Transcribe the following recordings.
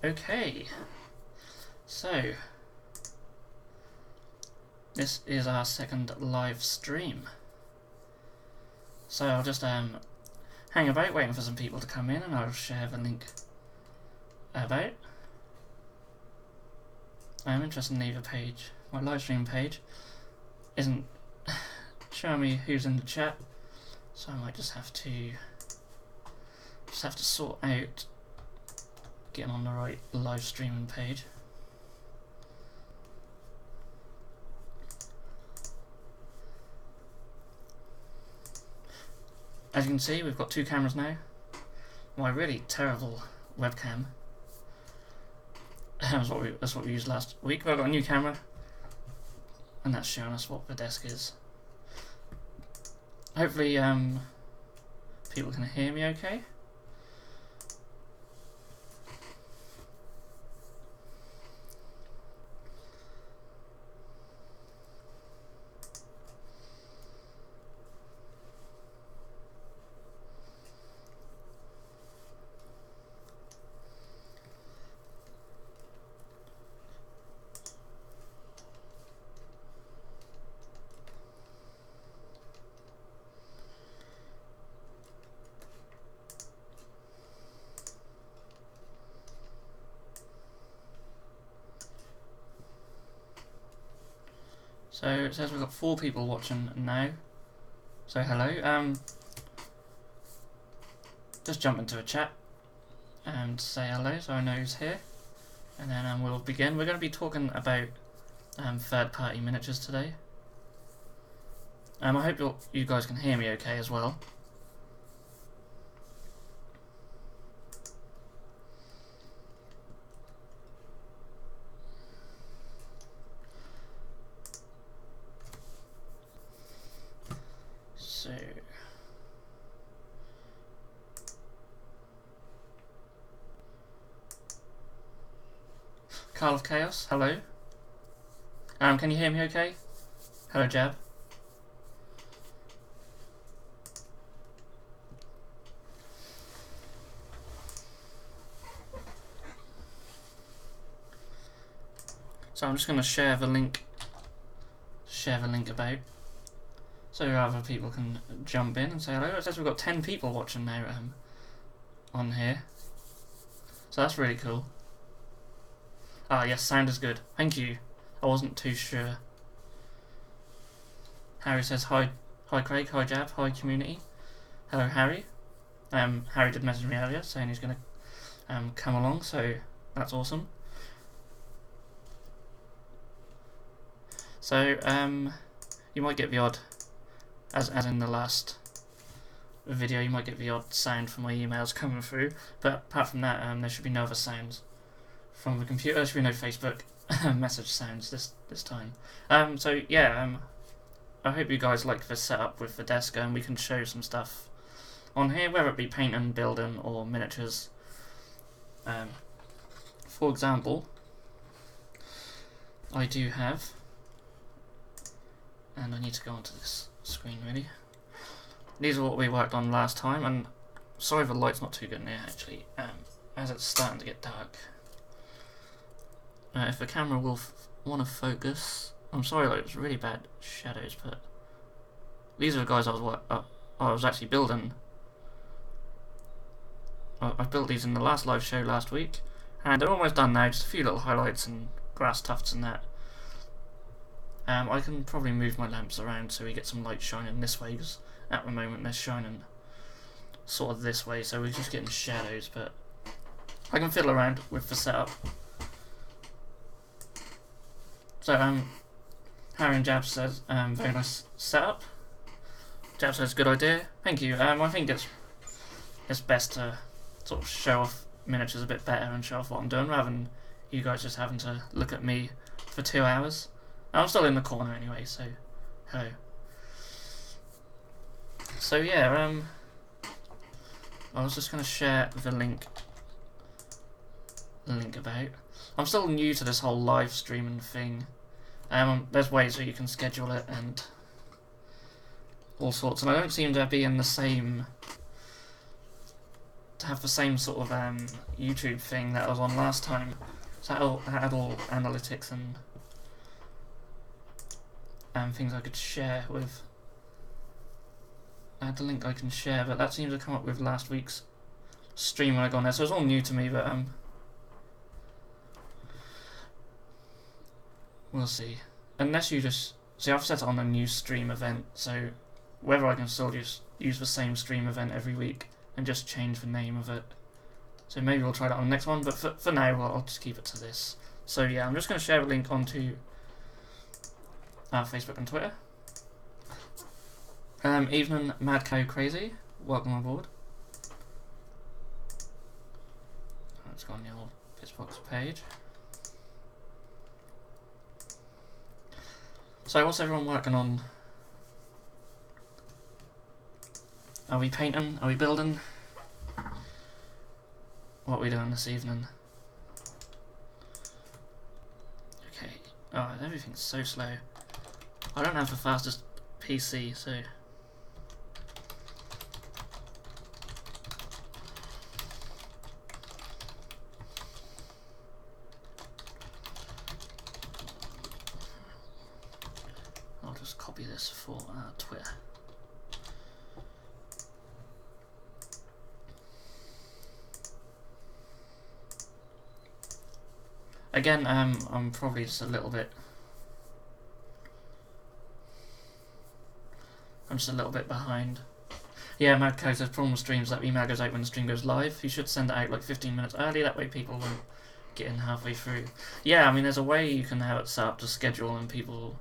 Okay, so this is our second live stream. So I'll just hang about waiting for some people to come in, and I'll share the link about. Interestingly, the page, my live stream page, isn't showing me who's in the chat, so I might just have to sort out getting on the right live streaming page. As you can see, we've got two cameras now. My really terrible webcam. That's what we used last week. But I've got a new camera, and that's showing us what the desk is. Hopefully, people can hear me okay. So it says we've got 4 people watching now. So hello. Just jump into a chat and say hello so I know who's here. And then we'll begin. We're going to be talking about third-party miniatures today. I hope you guys can hear me okay as well. So Carl of Chaos, hello. Can you hear me okay? Hello, Jab. So I'm just going to share the link about, so other people can jump in and say hello. It says we've got 10 people watching now on here, so that's really cool. Ah, yes, sound is good. Thank you. I wasn't too sure. Harry says hi Craig, hi Jab, hi community. Hello Harry. Harry did message me earlier saying he's going to come along, so that's awesome. So you might get the odd, as in the last video, you might get the odd sound from my emails coming through, but apart from that, there should be no other sounds from the computer. There should be no Facebook message sounds this time. So yeah, I hope you guys like the setup with the desk, and we can show some stuff on here, whether it be painting, building, or miniatures. For example, I do have, and I need to go onto this screen really. These are what we worked on last time, and sorry the light's not too good in here actually, as it's starting to get dark. If the camera will want to focus, I'm sorry, like, it's really bad shadows, but these are the guys I was actually building. I built these in the last live show last week, and they're almost done now. Just a few little highlights and grass tufts and that. I can probably move my lamps around so we get some light shining this way, because at the moment they're shining sort of this way, so we're just getting shadows, but I can fiddle around with the setup. So Harry and Jab says, very nice setup. Jab says, good idea. Thank you. I think it's best to sort of show off miniatures a bit better and show off what I'm doing, rather than you guys just having to look at me for 2 hours. I'm still in the corner anyway, so hello. So yeah, I was just going to share the link about. I'm still new to this whole live streaming thing. There's ways where you can schedule it and all sorts, and I don't seem to be in the same have the same sort of YouTube thing that I was on last time. So that had all analytics and things I could share with. I had the link I can share, but that seems to come up with last week's stream when I got on there. So it's all new to me, but we'll see. Unless you just see, I've set it on a new stream event, so whether I can still just use the same stream event every week and just change the name of it. So maybe we'll try that on the next one, but for now I'll just keep it to this. So yeah, I'm just going to share a link onto Facebook and Twitter. Evening Mad Cow Crazy, welcome aboard. Let's go on the old Bitzbox page. So what's everyone working on? Are we painting? Are we building? What are we doing this evening? Okay. Oh, everything's so slow. I don't have the fastest PC, so... I'll just copy this for Twitter. Again, I'm probably just a little bit... I'm just a little bit behind. Yeah, Mad Cow says problem with streams that email goes out when the stream goes live. You should send it out like 15 minutes early, that way people won't get in halfway through. Yeah, I mean there's a way you can have it set up to schedule and people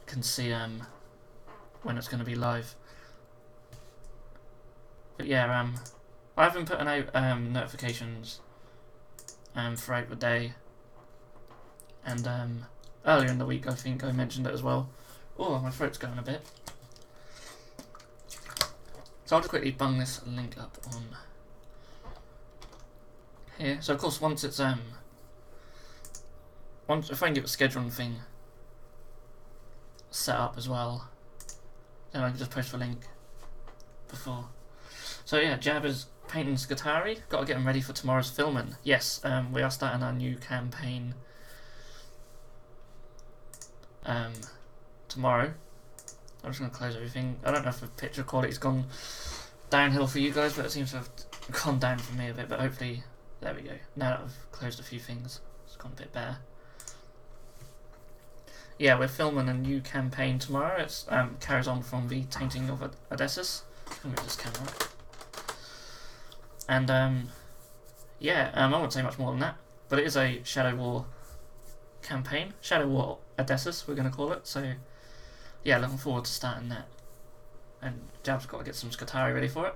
can see when it's going to be live. But yeah, I've been putting out notifications throughout the day, and earlier in the week I think I mentioned it as well. Oh, my throat's going a bit. So I'll just quickly bung this link up on here. So of course once it's if I can get the scheduling thing set up as well, then I can just post the link before. So yeah, Jab is painting Skatari. Got to get him ready for tomorrow's filming. Yes, we are starting our new campaign tomorrow. I'm just going to close everything. I don't know if the picture quality's gone downhill for you guys, but it seems to have gone down for me a bit, but hopefully, there we go. Now that I've closed a few things, it's gone a bit better. Yeah, we're filming a new campaign tomorrow. It carries on from the Tainting of Odysseus. Let me move this camera. And yeah, I won't say much more than that, but it is a Shadow War campaign. Shadow War Odysseus, we're going to call it. So yeah, looking forward to starting that. And Jab's got to get some Skatari ready for it.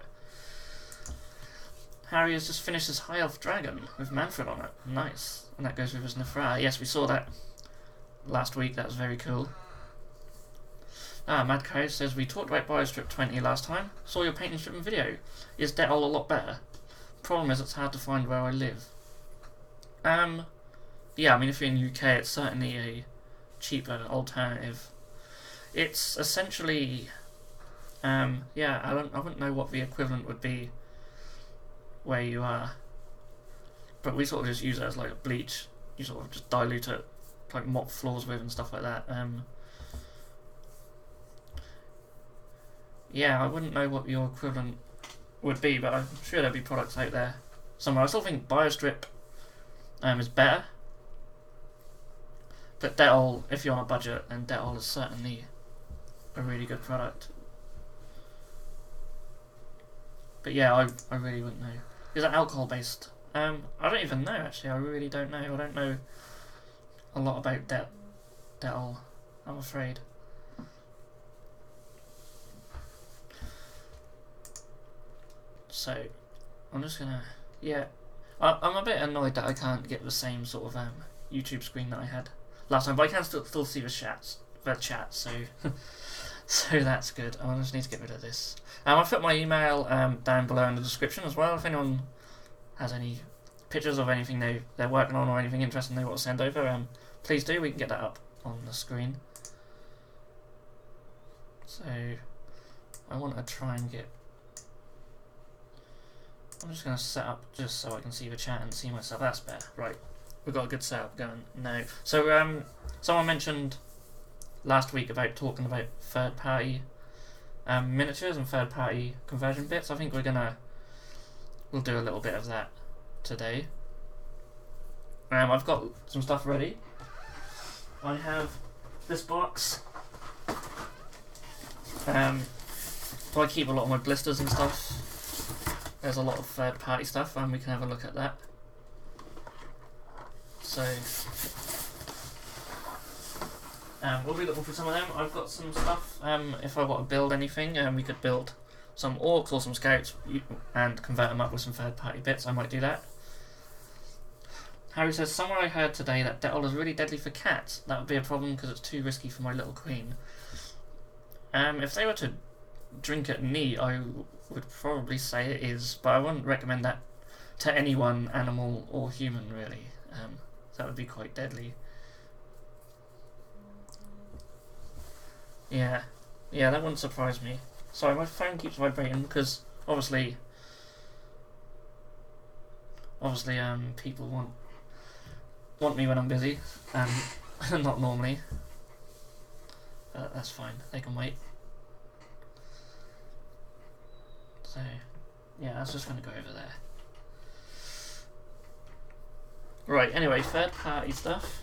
Harry has just finished his High Elf Dragon with Manfred on it. Nice. And that goes with his Nefra. Yes, we saw that last week. That was very cool. Mad Cow says, we talked about Biostrip 20 last time. Saw your painting stripping video. Is Detol a lot better? Problem is it's hard to find where I live. Yeah, I mean if you're in the UK it's certainly a cheaper alternative. It's essentially yeah, I wouldn't know what the equivalent would be where you are. But we sort of just use it as like a bleach. You sort of just dilute it, like mop floors with and stuff like that. Yeah, I wouldn't know what your equivalent would be, but I'm sure there'll be products out there somewhere. I still think Biostrip is better, but Detol, if you're on a budget, then Detol is certainly a really good product. But yeah, I really wouldn't know. Is it alcohol based? I don't even know actually. I really don't know. I don't know a lot about Detol, I'm afraid. So I'm just gonna, yeah, I'm a bit annoyed that I can't get the same sort of YouTube screen that I had last time, but I can still see the chat, so so that's good. I just need to get rid of this. I've put my email down below in the description as well. If anyone has any pictures of anything they're working on or anything interesting they want to send over, please do. We can get that up on the screen. So I want to try and get I'm just going to set up just so I can see the chat and see myself. That's better. Right. We've got a good setup going now. So, someone mentioned last week about talking about third-party miniatures and third-party conversion bits. I think we'll do a little bit of that today. I've got some stuff ready. I have this box. So I keep a lot of my blisters and stuff. There's a lot of third-party stuff, and we can have a look at that. So, we'll be looking for some of them. I've got some stuff. If I want to build anything, we could build some orcs or some scouts and convert them up with some third-party bits. I might do that. Harry says, somewhere I heard today that Dettol is really deadly for cats. That would be a problem because it's too risky for my little queen. If they were to drink it neat, I would probably say it is, but I wouldn't recommend that to anyone, animal or human, really. That would be quite deadly. Yeah, that wouldn't surprise me. Sorry, my phone keeps vibrating because obviously, people want me when I'm busy, and not normally. That's fine. They can wait. So, yeah, I was just going to go over there. Right, anyway, third party stuff.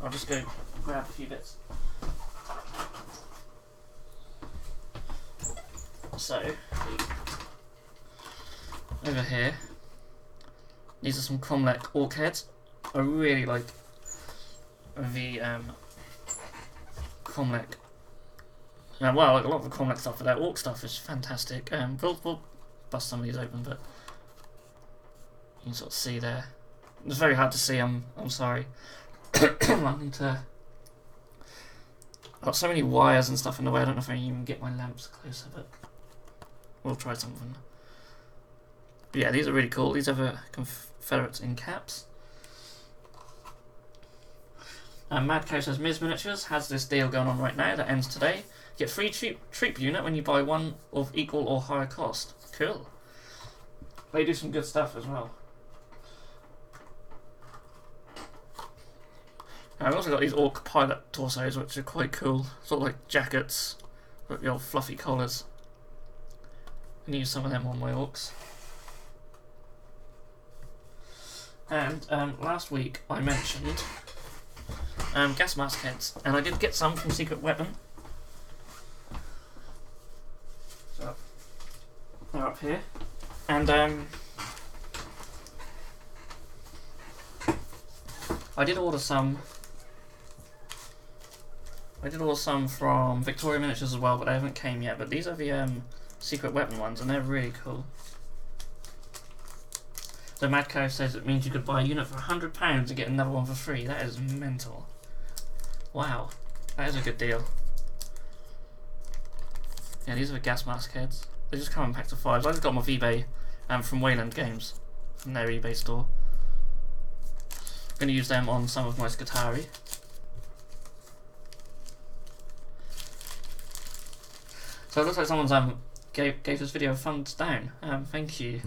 I'll just go grab a few bits. So, over here, these are some Cromlech orc heads. I really like the Cromlech. Well, like a lot of the Cromlech stuff, but their orc stuff is fantastic. We'll bust some of these open, but you can sort of see there. It's very hard to see. I'm sorry. I need to. I've got so many wires and stuff in the way. I don't know if I can even get my lamps closer, but we'll try something. But yeah, these are really cool. These are the Confederates in caps. Mad Cow says Miz Miniatures has this deal going on right now that ends today. Get free troop unit when you buy one of equal or higher cost. Cool. They do some good stuff as well. I've also got these orc pilot torsos, which are quite cool. Sort of like jackets with the old fluffy collars. I can use some of them on my orcs. And last week I mentioned gas mask heads, and I did get some from Secret Weapon. So they're up here, and I did order some. From Victoria Miniatures as well, but they haven't came yet. But these are the Secret Weapon ones, and they're really cool. So Mad Cow says it means you could buy a unit for £100 and get another one for free. That is mental. Wow, that is a good deal. Yeah, these are the gas mask heads. They just come in packs of 5s. I just got them off eBay from Wayland Games, from their eBay store. I'm going to use them on some of my Scutari. So it looks like someone's gave this video a thumbs down. Thank you.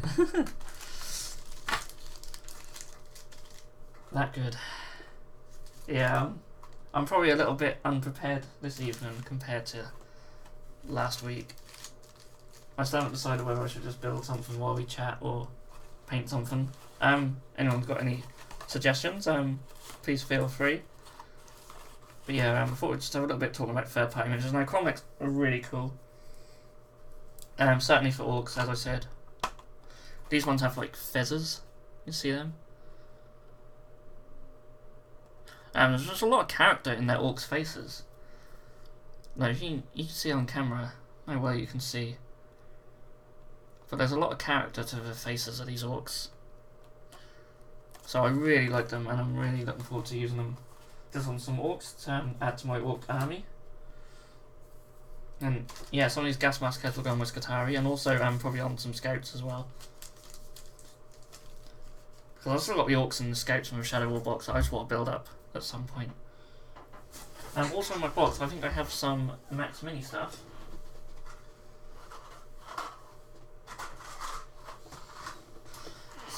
That good. Yeah, I'm probably a little bit unprepared this evening compared to last week. I still haven't decided whether I should just build something while we chat or paint something. Anyone's got any suggestions? Please feel free. But yeah, I thought we'd just have a little bit talking about third party images. Now, Cromlechs are really cool. Certainly for orcs, as I said. These ones have like feathers. You see them? There's just a lot of character in their orcs' faces. No, you can see on camera. No way you can see. But there's a lot of character to the faces of these orcs. So I really like them, and I'm really looking forward to using them just on some orcs to add to my orc army. And yeah, some of these gas mask heads will go on with Scutari, and also probably on some scouts as well. Because I've still got the orcs and the scouts from the Shadow War box that I just want to build up at some point. Also in my box, I think I have some Max Mini stuff.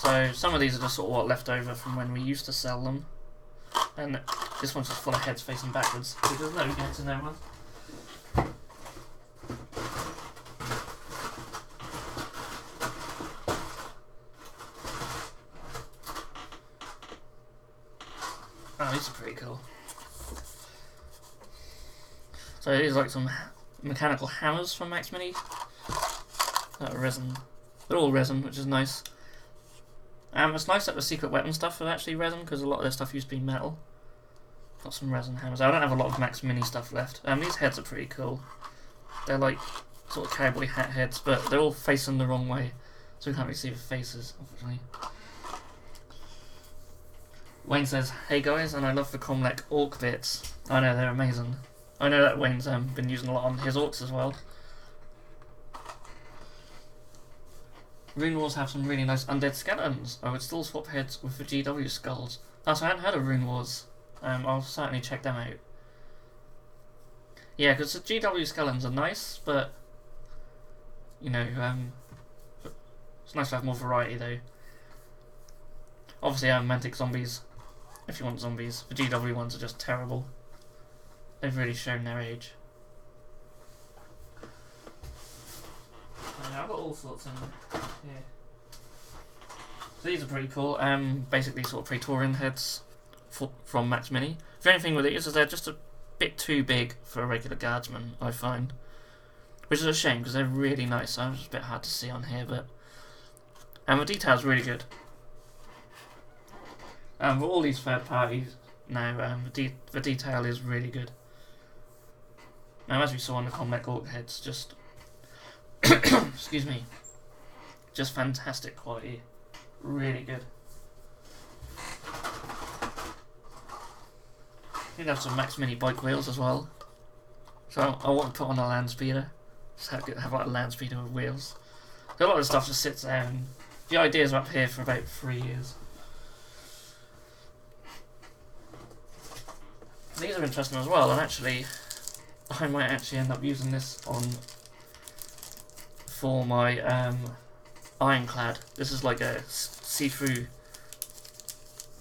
So some of these are just sort of what left over from when we used to sell them. And this one's just full of heads facing backwards, because there's no heads in there one. Oh, these are pretty cool. So these are like some mechanical hammers from Max Mini. That are resin. They're all resin, which is nice. It's nice that the secret weapon stuff are actually resin, because a lot of their stuff used to be metal. Got some resin hammers. I don't have a lot of Max Mini stuff left. These heads are pretty cool. They're like sort of cowboy hat heads, but they're all facing the wrong way, so we can't really see the faces, unfortunately. Wayne says, "Hey guys, and I love the Comlek Orc bits." I know, they're amazing. I know that Wayne's been using a lot on his orcs as well. Rune Wars have some really nice undead skeletons. I would still swap heads with the GW skulls. Oh, so I hadn't heard of Rune Wars. I'll certainly check them out. Yeah, because the GW skeletons are nice, but you know, it's nice to have more variety though. Obviously, Mantic zombies. If you want zombies, the GW ones are just terrible. They've really shown their age. Yeah, I've got all sorts in here. So these are pretty cool. Basically sort of Praetorian heads from Max Mini. The only thing with these is they're just a bit too big for a regular guardsman, I find. Which is a shame, because they're really nice. So it's a bit hard to see on here, but the detail's really good. For all these third parties now, the detail is really good. Now, as we saw on the Comlek Orc heads, just excuse me, just fantastic quality, really good. You can have some Max Mini bike wheels as well. So I want to put on a land speeder. Just have like a land speeder with wheels. So a lot of the stuff just sits there, and the ideas are up here for about 3 years. These are interesting as well, and actually, I might actually end up using this on for my ironclad. This is like a see-through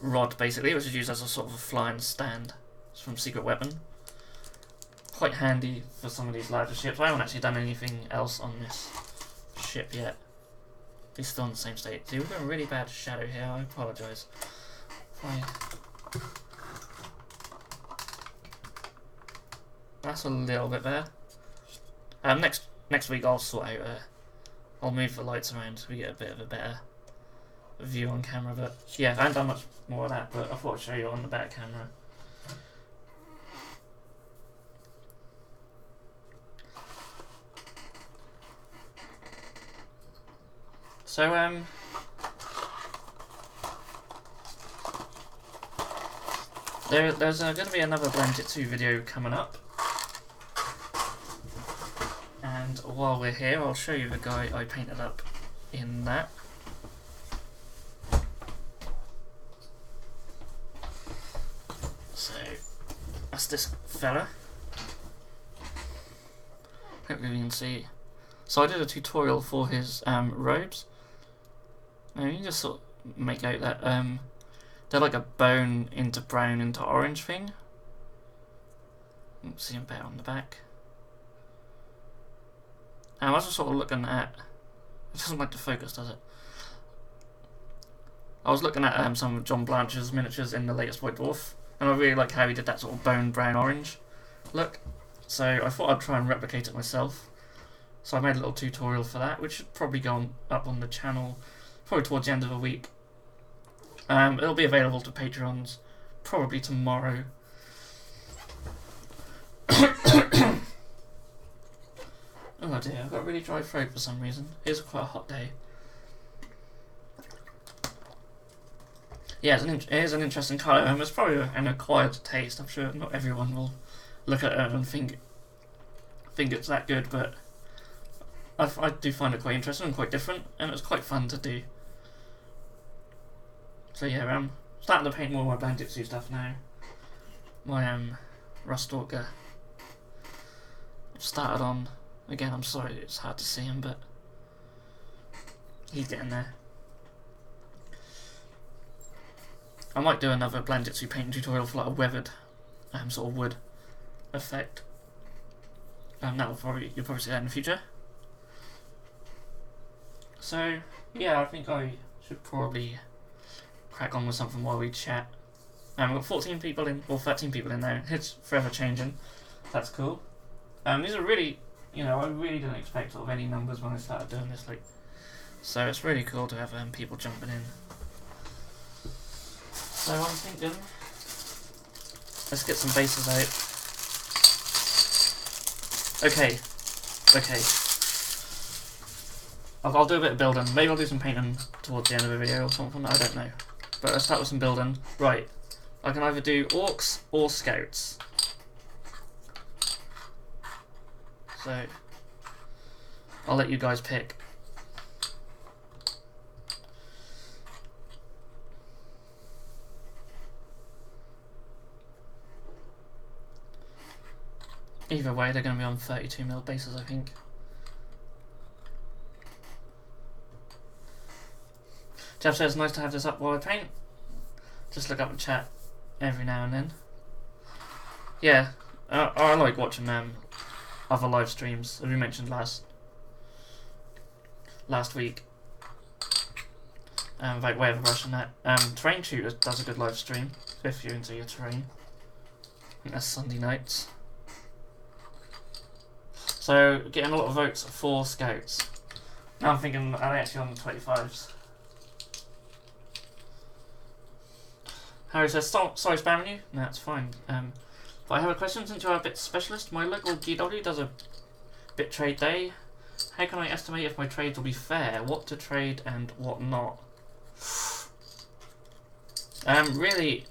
rod, basically, which is used as a sort of a flying stand. It's from Secret Weapon. Quite handy for some of these larger ships. I haven't actually done anything else on this ship yet. It's still in the same state. See, we've got a really bad shadow here. I apologise. That's a little bit better. Next week I'll sort out. I'll move the lights around so we get a bit of a better view on camera. But yeah, I haven't done much more of that. But I thought I'd show you on the better camera. So there's going to be another Blendjitsu video coming up. And while we're here, I'll show you the guy I painted up in that. So, that's this fella. Hopefully you can see. So I did a tutorial for his robes. Now you can just sort of make out that they're like a bone into brown into orange thing. See him better on the back. I was just sort of looking at. It doesn't like to focus, does it? I was looking at some of John Blanche's miniatures in the latest White Dwarf, and I really like how he did that sort of bone brown orange look. So I thought I'd try and replicate it myself. So I made a little tutorial for that, which should probably go up on the channel probably towards the end of the week. It'll be available to Patreons probably tomorrow. Oh dear, I've got a really dry throat for some reason. It's quite a hot day. Yeah, it is an interesting colour. It's probably an acquired taste. I'm sure not everyone will look at it and think it's that good, but I do find it quite interesting and quite different, and it's quite fun to do. So yeah, I'm starting to paint more of my Blendjitsu stuff now. My Rustalker. I've started on. Again, I'm sorry it's hard to see him, but he's getting there. I might do another Blendjitsu painting tutorial for like a weathered sort of wood effect. You'll probably see that in the future. So yeah, I think I should probably crack on with something while we chat. We've got 14 people in, or 13 people in now. It's forever changing. That's cool. These are really, I really didn't expect sort of any numbers when I started doing this. So it's really cool to have people jumping in. So I'm thinking, let's get some bases out. Okay. I'll do a bit of building. Maybe I'll do some painting towards the end of the video or something. I don't know. But let's start with some building. Right. I can either do orcs or scouts. So I'll let you guys pick. Either way, they're going to be on 32mm bases, I think. Jeff says, nice to have this up while I paint. Just look up and chat every now and then. Yeah, I like watching other live streams, as we mentioned last week. Like Way of Rush and that. Terrain Shooter does a good live stream, if you're into your terrain. I think that's Sunday nights. So, getting a lot of votes for scouts. Now I'm thinking, are they actually on the 25s? Harry says, sorry spamming you? No, it's fine. But I have a question, since you are a bit specialist. My local GW does a bit trade day. How can I estimate if my trades will be fair? What to trade and what not? Really,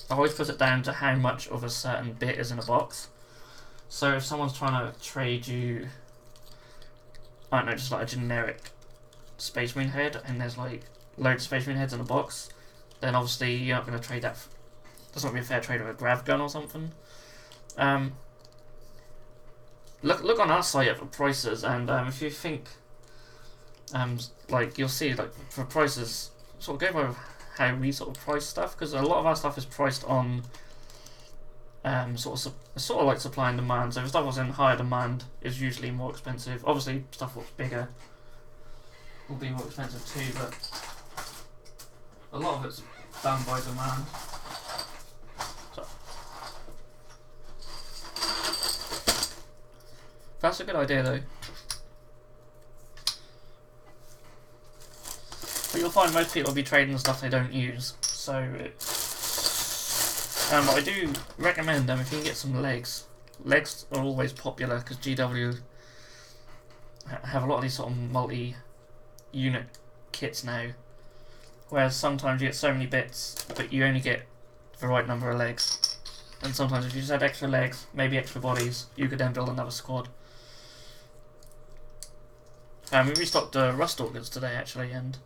I always put it down to how much of a certain bit is in a box. So if someone's trying to trade you, I don't know, just like a generic Space Marine head, and there's like loads of Space Marine heads in a box, then obviously you're not going to trade that. That's not going to be a fair trade with a grav gun or something. Look on our site at the prices, and if you think, like you'll see, like for prices, sort of go by how we sort of price stuff, because a lot of our stuff is priced on sort of like supply and demand. So if stuff was in higher demand, it's usually more expensive. Obviously, stuff that's bigger will be more expensive too, but a lot of it's done by demand. So that's a good idea, though. But you'll find most people will be trading stuff they don't use. So I do recommend if you can get some legs. Legs are always popular because GW have a lot of these sort of multi-unit kits now. Whereas sometimes you get so many bits, but you only get the right number of legs. And sometimes if you just had extra legs, maybe extra bodies, you could then build another squad. We restocked Rust Orcas today actually, and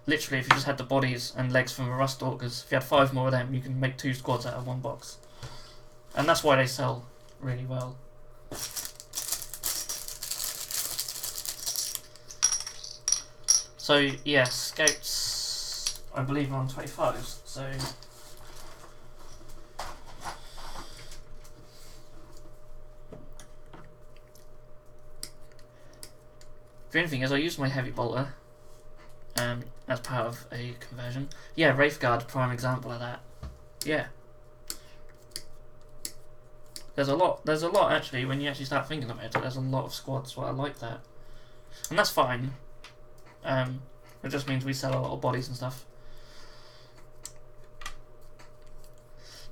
literally if you just had the bodies and legs from the Rust Orcas, if you had 5 more of them, you can make 2 squads out of 1 box. And that's why they sell really well. So yeah, scouts, I believe, are on 25s, so the only thing is I used my heavy bolter as part of a conversion. Yeah, Wraithguard, prime example of that. Yeah. There's a lot actually when you actually start thinking about it. There's a lot of squads where I like that. And that's fine. It just means we sell a lot of bodies and stuff.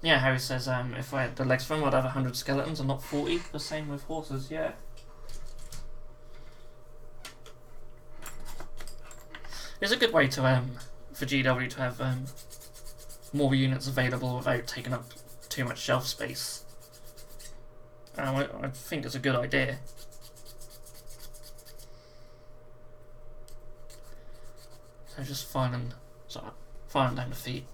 Yeah, Harry says if I had the legs from, I'd have 100 skeletons and not 40. The same with horses, yeah. It's a good way to for GW to have more units available without taking up too much shelf space. I think it's a good idea. So just filing down the feet.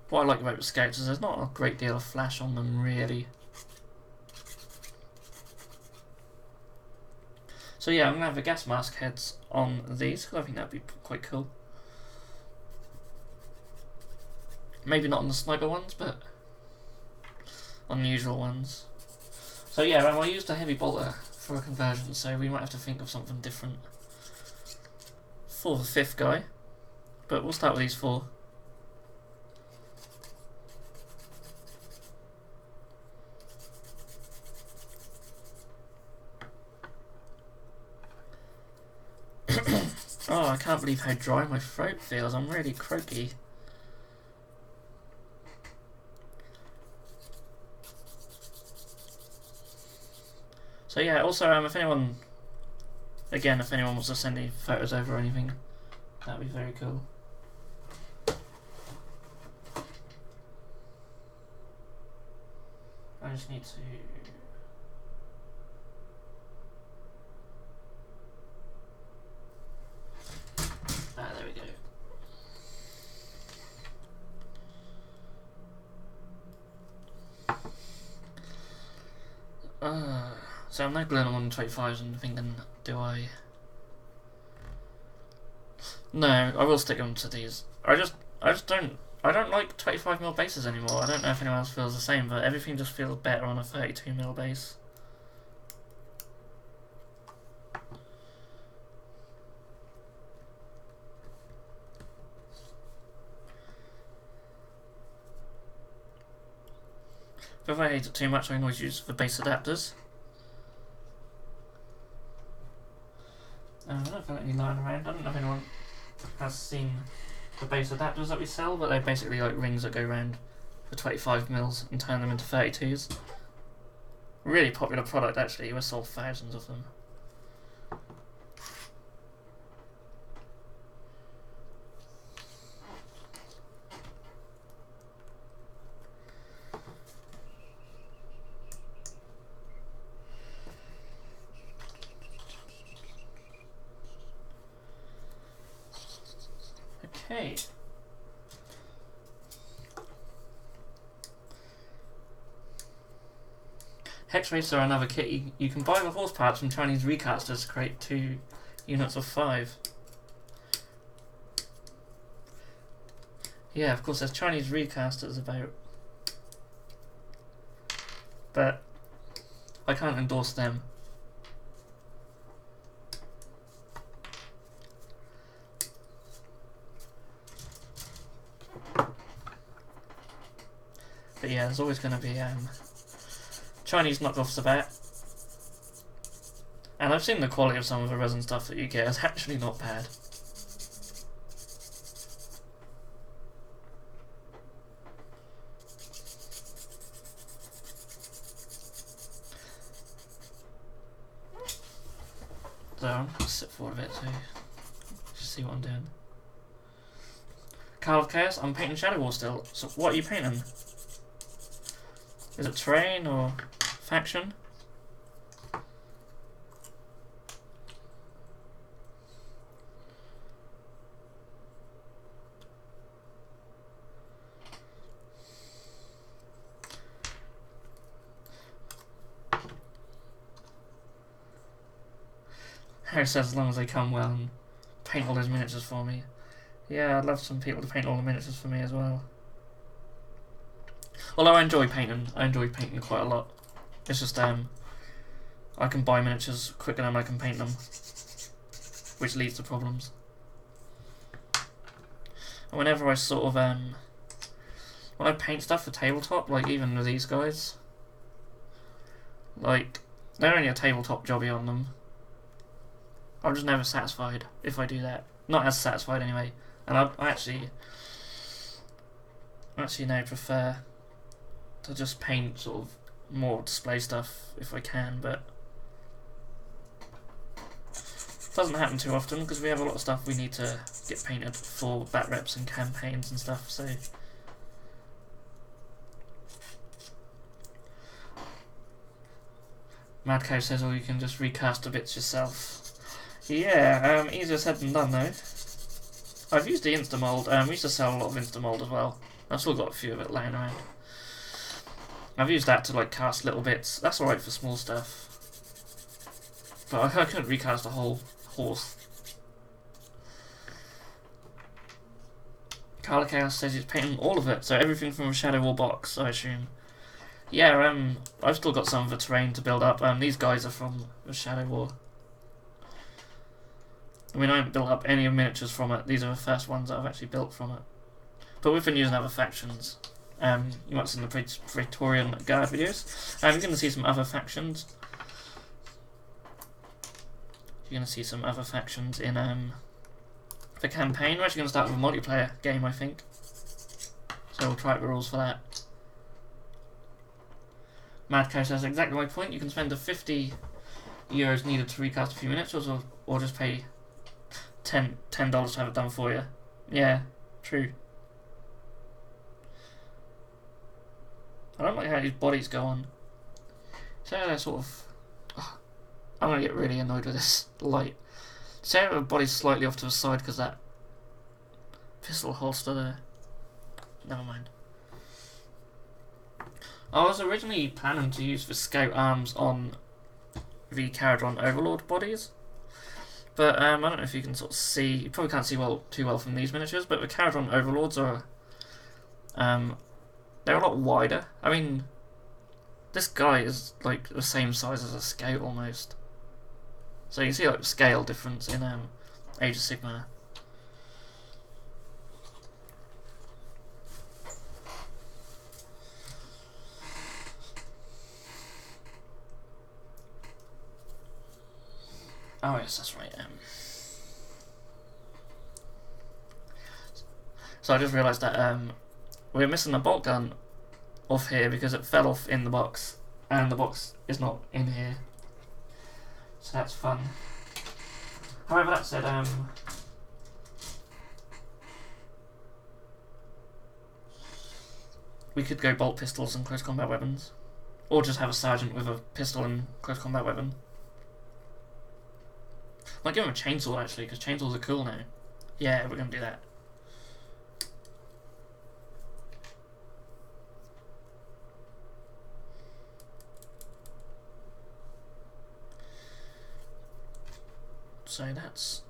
What I like about the scouts is there's not a great deal of flash on them really. So yeah, I'm going to have the gas mask heads on these because I think that'd be quite cool. Maybe not on the sniper ones, but on the usual ones. So yeah, I used a heavy bolter for a conversion, so we might have to think of something different for the 5th guy. But we'll start with these 4. Oh, I can't believe how dry my throat feels. I'm really croaky. So yeah, also if anyone wants to send any photos over or anything, that'd be very cool. I just need to... there we go. So I'm now gluing them on 25s and thinking, do I... No, I will stick them to these. I don't like 25mm bases anymore. I don't know if anyone else feels the same, but everything just feels better on a 32mm base. But if I hate it too much, I can always use the base adapters. I don't know if there are any lying around. I don't know if anyone has seen the base adapters that we sell, but they're basically like rings that go round for 25mm and turn them into 32s. Really popular product actually, we sold thousands of them. Okay. Hex Racer are another kit you can buy the horse parts from Chinese recasters to create 2 units of 5. Yeah, of course there's Chinese recasters about, but I can't endorse them. But yeah, there's always going to be Chinese knockoffs about. And I've seen the quality of some of the resin stuff that you get is actually not bad. So I'm going to sit forward a bit to just see what I'm doing. Carl of Chaos, I'm painting Shadow War still. So what are you painting? Is it terrain or faction? Harry says as long as they come well and paint all those miniatures for me. Yeah, I'd love some people to paint all the miniatures for me as well. Although I enjoy painting quite a lot. It's just I can buy miniatures quicker than I can paint them, which leads to problems. And whenever I sort of when I paint stuff for tabletop, like even with these guys, like they're only a tabletop jobby on them. I'm just never satisfied if I do that. Not as satisfied anyway. And I actually now prefer to just paint sort of more display stuff if I can, but it doesn't happen too often because we have a lot of stuff we need to get painted for bat reps and campaigns and stuff, so Madcow says, oh, you can just recast the bits yourself. Yeah, easier said than done though. I've used the Instamold. We used to sell a lot of Instamold as well. I've still got a few of it laying around. I've used that to like cast little bits. That's alright for small stuff. But I couldn't recast a whole horse. Carla Chaos says he's painting all of it, so everything from a Shadow War box, I assume. Yeah, I've still got some of the terrain to build up. These guys are from the Shadow War. I mean, I haven't built up any miniatures from it. These are the first ones that I've actually built from it. But we've been using other factions. You might have seen the Praetorian Guard videos. You're going to see some other factions. You're going to see some other factions in the campaign. We're actually going to start with a multiplayer game, I think. So we'll try out the rules for that. Mad Cow says exactly my point. You can spend the €50 needed to recast a few minutes, or just pay $10 to have it done for you. Yeah, true. I don't like how these bodies go on. So they're sort of... Oh, I'm going to get really annoyed with this light. Say the body's slightly off to the side because that pistol holster there. Never mind. I was originally planning to use the scout arms on the Caradron Overlord bodies. But I don't know if you can sort of see... You probably can't see too well from these miniatures, but the Caradron Overlords are... they're a lot wider. I mean, this guy is like the same size as a scout almost. So you can see like the scale difference in Age of Sigmar. Oh yes, that's right. So I just realised that we're missing a bolt gun off here because it fell off in the box, and the box is not in here. So that's fun. However, that said, we could go bolt pistols and close combat weapons, or just have a sergeant with a pistol and close combat weapon. Might give him a chainsaw actually, because chainsaws are cool now. Yeah, we're gonna do that. So that's...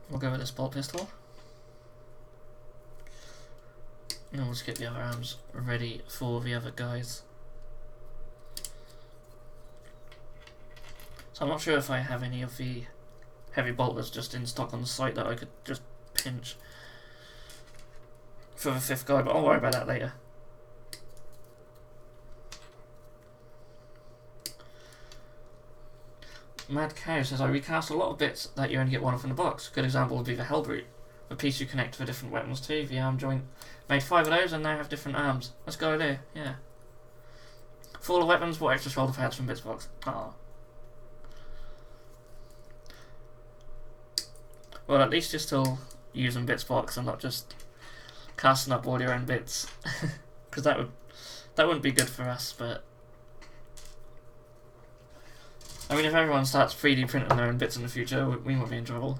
We'll go with this bolt pistol. And then we'll just get the other arms ready for the other guys. So I'm not sure if I have any of the heavy bolters just in stock on the site that I could just pinch for the 5th guy, but I'll worry about that later. Mad Cow says, I recast a lot of bits that you only get one off in the box. A good example would be the Hellbrute. The piece you connect for different weapons too, the arm joint. Made 5 of those and now have different arms. Let's go there, yeah. For all the weapons, what extra shoulder pads from Bitzbox? Oh. Well, at least you're still using Bitzbox and not just casting up all your own bits. Because that wouldn't be good for us, but... I mean, if everyone starts 3D printing their own bits in the future, we might be in trouble.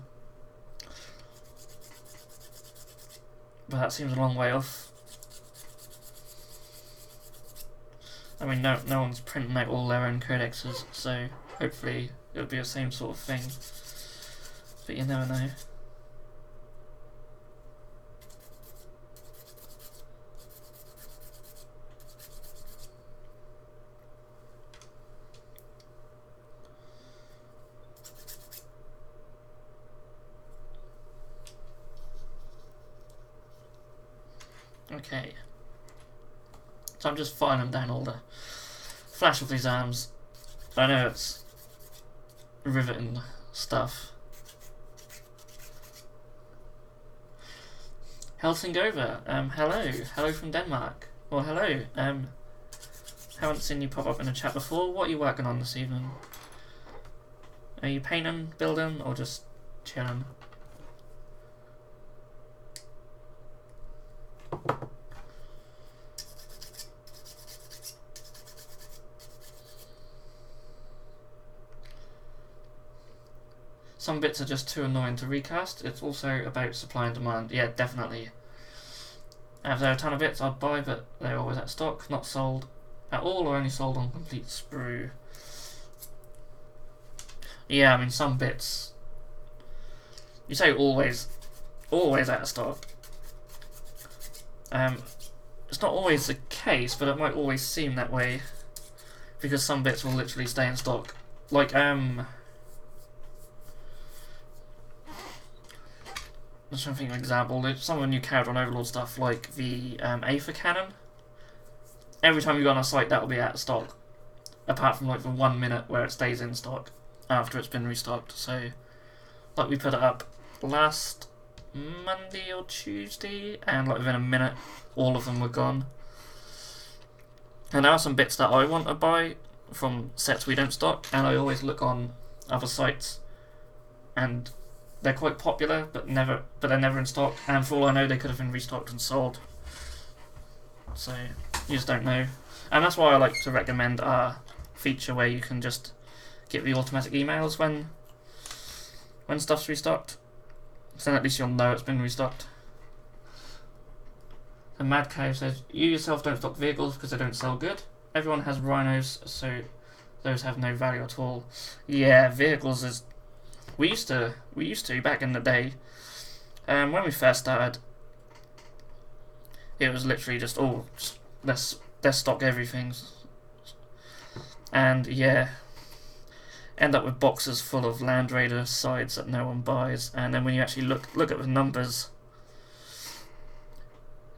But that seems a long way off. I mean, no one's printing out all their own codexes, so hopefully it'll be the same sort of thing. But you never know. Okay. So I'm just filing down all the flash of these arms. I know it's riveting stuff. Helsingova, hello from Denmark. Well, hello. Haven't seen you pop up in a chat before. What are you working on this evening? Are you painting, building, or just chilling? Some bits are just too annoying to recast. It's also about supply and demand. Yeah, definitely. If there are a ton of bits I'd buy, but they're always out of stock, not sold at all, or only sold on complete sprue. Yeah, I mean, some bits, you say always out of stock. It's not always the case, but it might always seem that way, because some bits will literally stay in stock. Like, I'm just trying to think of an example. Some of the new Caradron Overlord stuff, like the Aether Cannon, every time you go on a site, that'll be out of stock, apart from like the 1 minute where it stays in stock after it's been restocked. So, like, we put it up last Monday or Tuesday, and like within a minute, all of them were gone. And there are some bits that I want to buy from sets we don't stock, and I always look on other sites, and they're quite popular, but they're never in stock. And for all I know, they could have been restocked and sold. So you just don't know. And that's why I like to recommend our feature where you can just get the automatic emails when stuff's restocked. So then at least you'll know it's been restocked. And Mad Cow says, you yourself don't stock vehicles because they don't sell good. Everyone has rhinos, so those have no value at all. Yeah, vehicles is... We used to back in the day. When we first started, it was literally just, let's stock everything. And yeah, end up with boxes full of Land Raider sides that no one buys. And then when you actually look at the numbers,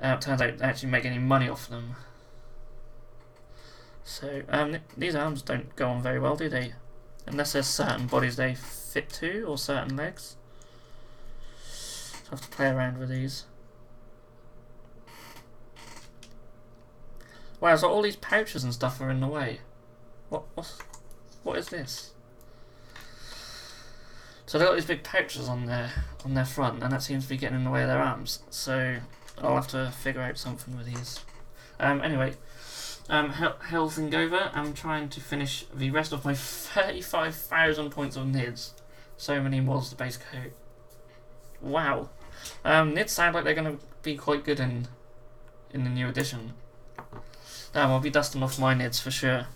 it turns out they actually make any money off them. So these arms don't go on very well, do they? Unless there's certain bodies they fit to, or certain legs. So I have to play around with these. Wow, so all these pouches and stuff are in the way. What is this? So they've got these big pouches on their front, and that seems to be getting in the way of their arms. So I'll have to figure out something with these. Anyway, Helsingover, I'm trying to finish the rest of my 35,000 points of NIDs. So many mods to base coat. Wow. NIDs sound like they're going to be quite good in the new edition. I'll be dusting off my NIDs for sure.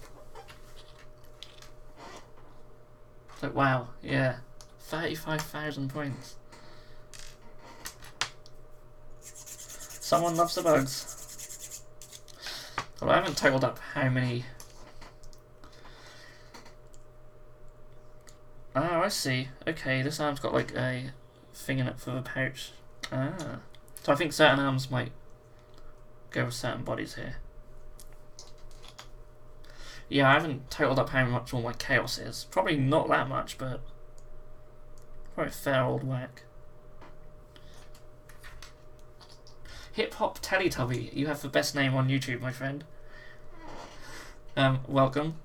Like, wow, yeah. 35,000 points. Someone loves the bugs. Well, I haven't totaled up how many... Oh, I see. Okay, this arm's got like a thing in it for the pouch. Ah. So I think certain arms might go with certain bodies here. Yeah, I haven't totaled up how much all my chaos is. Probably not that much, but probably a fair old whack. Hip Hop Teletubby, you have the best name on YouTube, my friend. Welcome.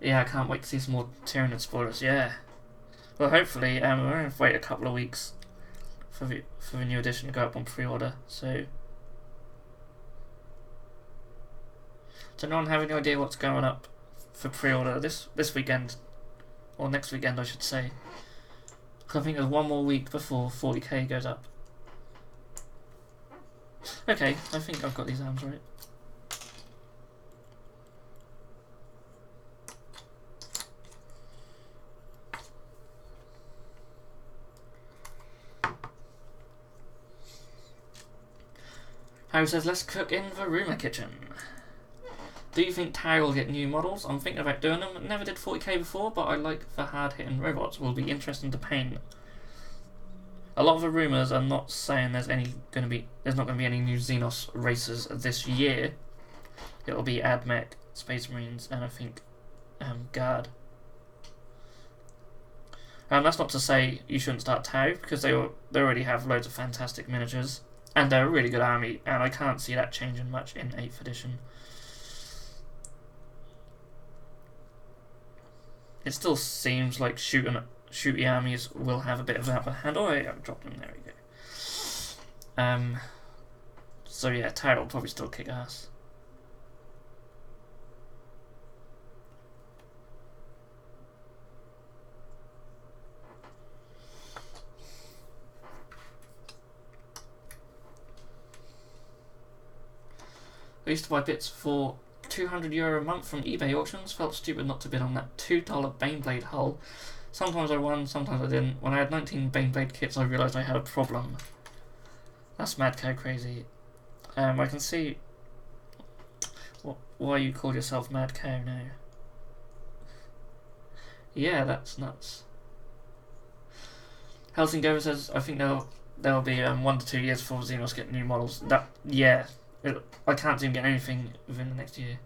Yeah, I can't wait to see some more Tyranid spoilers. Yeah. Well, hopefully, we're going to wait a couple of weeks for the new edition to go up on pre-order. So, does anyone have any idea what's going up for pre-order this weekend, or next weekend, I should say? Because I think there's one more week before 40k goes up. Okay, I think I've got these arms right. Harry says, let's cook in the rumour kitchen. Do you think Tau will get new models? I'm thinking about doing them. Never did 40k before, but I like the hard-hitting robots. Will be interesting to paint. A lot of the rumours are not saying there's not going to be any new Xenos races this year. It'll be AdMech, Space Marines, and I think Guard. That's not to say you shouldn't start Tau, because they already have loads of fantastic miniatures. And they're a really good army, and I can't see that changing much in 8th edition. It still seems like shooty armies will have a bit of an upper hand. Oh, yeah, I've dropped them, there we go. So yeah, Tau will probably still kick ass. I used to buy bits for €200 a month from eBay auctions. Felt stupid not to bid on that $2 Baneblade hull. Sometimes I won, sometimes I didn't. When I had 19 Baneblade kits, I realised I had a problem. That's mad cow crazy. I can see why you call yourself mad cow now. Yeah, that's nuts. Helsingover says, I think there'll be 1 to 2 years before Xenos get new models. I can't see him getting anything within the next year.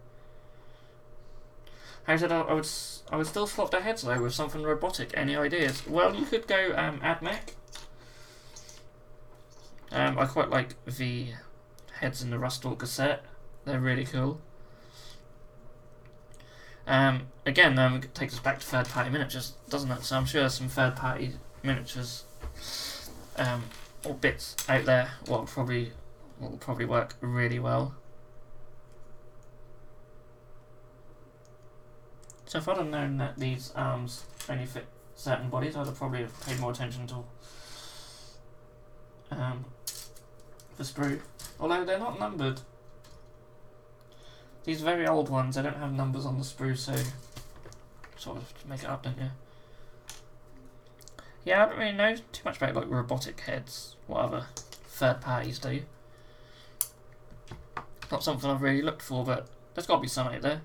Harry said, I would still swap their heads though with something robotic. Any ideas? Well, you could go AdMech. I quite like the heads in the Rustalker set. They're really cool. Again, it takes us back to third-party miniatures, doesn't it? So I'm sure there's some third-party miniatures or bits out there what will probably work really well. So if I'd have known that these arms only fit certain bodies, I'd have probably paid more attention to the sprue. Although they're not numbered. These very old ones, they don't have numbers on the sprue, so sort of to make it up, don't you? Yeah, I don't really know too much about like robotic heads, what other third parties do. Not something I've really looked for, but there's got to be some out there.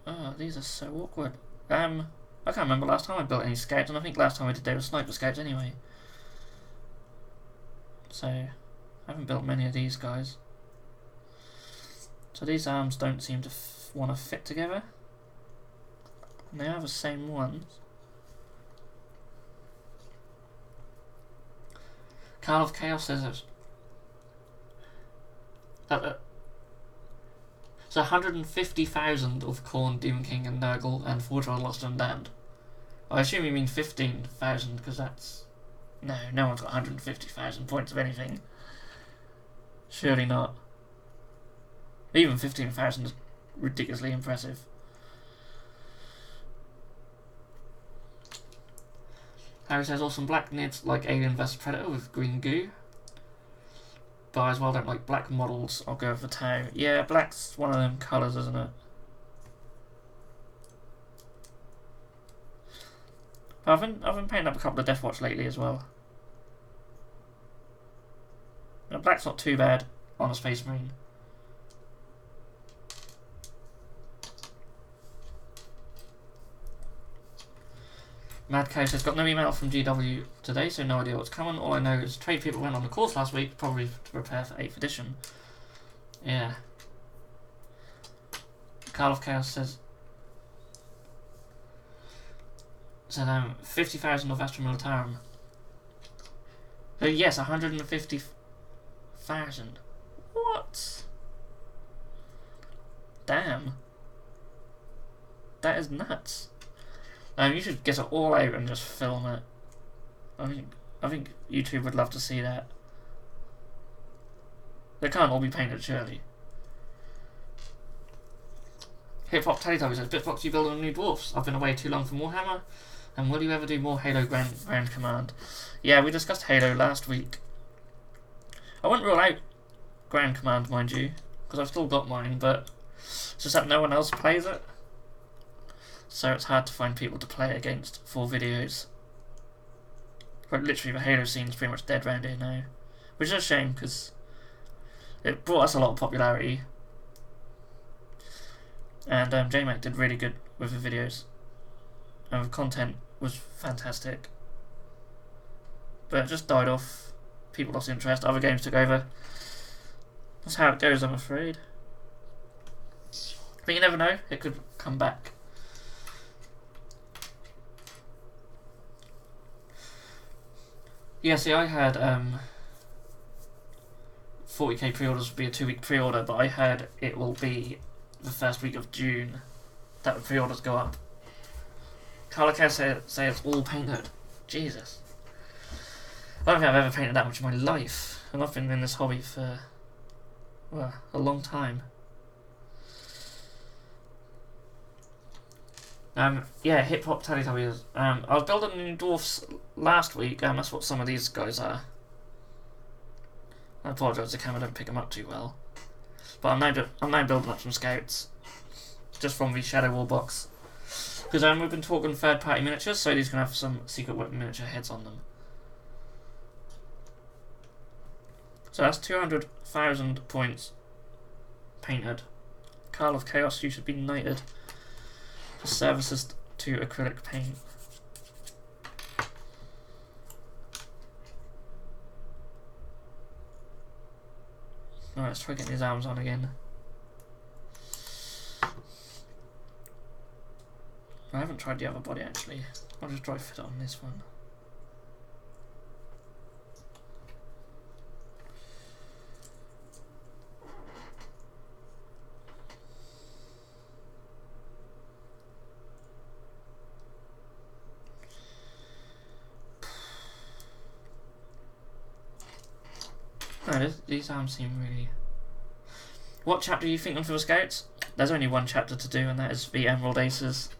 Oh, these are so awkward. I can't remember last time I built any scouts, and I think last time I did they were sniper scouts anyway. So, I haven't built many of these guys. So these arms don't seem to want to fit together. And they are the same ones. Carl of Chaos says that so 150,000 of Khorne, Demon King and Nurgle and Forgeworld Lost and Damned. I assume you mean 15,000 because that's... No one's got 150,000 points of anything. Surely not. Even 15,000 is ridiculously impressive. Harry says awesome black nids like Alien vs Predator with green goo. But I as well don't like black models. I'll go for Tau. Yeah, black's one of them colours, isn't it? I've been painting up a couple of Deathwatch lately as well. Now, black's not too bad on a Space Marine. Mad Cow says, got no email from GW today, so no idea what's coming. All I know is trade people went on the course last week, probably to prepare for 8th edition. Yeah. Carl of Chaos says 50,000 of Astra Militarum. So yes, 150,000. What? Damn. That is nuts. You should get it all out and just film it. I think YouTube would love to see that. They can't all be painted, surely. Hip Hop Teletubby says, Bitzbox, you building new dwarfs? I've been away too long from Warhammer. And will you ever do more Halo Grand Command? Yeah, we discussed Halo last week. I wouldn't rule out Grand Command, mind you, because I've still got mine, but it's just that no one else plays it. So it's hard to find people to play against for videos. But literally the Halo scene is pretty much dead around here now. Which is a shame, because it brought us a lot of popularity. And JMac did really good with the videos. And the content was fantastic. But it just died off. People lost interest, other games took over. That's how it goes, I'm afraid. But you never know, it could come back. Yeah, see, I had 40k pre-orders would be a 2-week pre-order, but I heard it will be the first week of June that the pre-orders go up. Carla say it's all painted. Jesus. I don't think I've ever painted that much in my life, and I've been in this hobby for, well, a long time. Yeah, Hip Hop Teletubbies. I was building new dwarfs last week, that's what some of these guys are. I apologise, the camera don't pick them up too well. But I'm now building up some scouts. Just from the Shadow War box. Because we've been talking third party miniatures, so these can have some secret weapon miniature heads on them. So that's 200,000 points painted. Carl of Chaos, you should be knighted for services to acrylic paint. Alright, let's try getting his arms on again. I haven't tried the other body actually. I'll just try fit it on this one. No, these arms seem really... What chapter are you thinking for the scouts? There's only one chapter to do, and that is the Emerald Aces.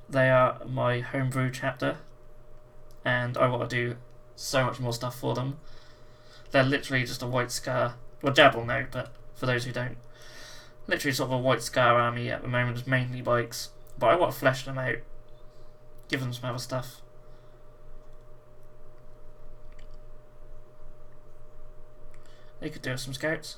They are my homebrew chapter, and I want to do so much more stuff for them. They're literally just a white scar. Well, Jab will know, but for those who don't, literally sort of a white scar army at the moment is mainly bikes. But I want to flesh them out, give them some other stuff. They could do with some scouts.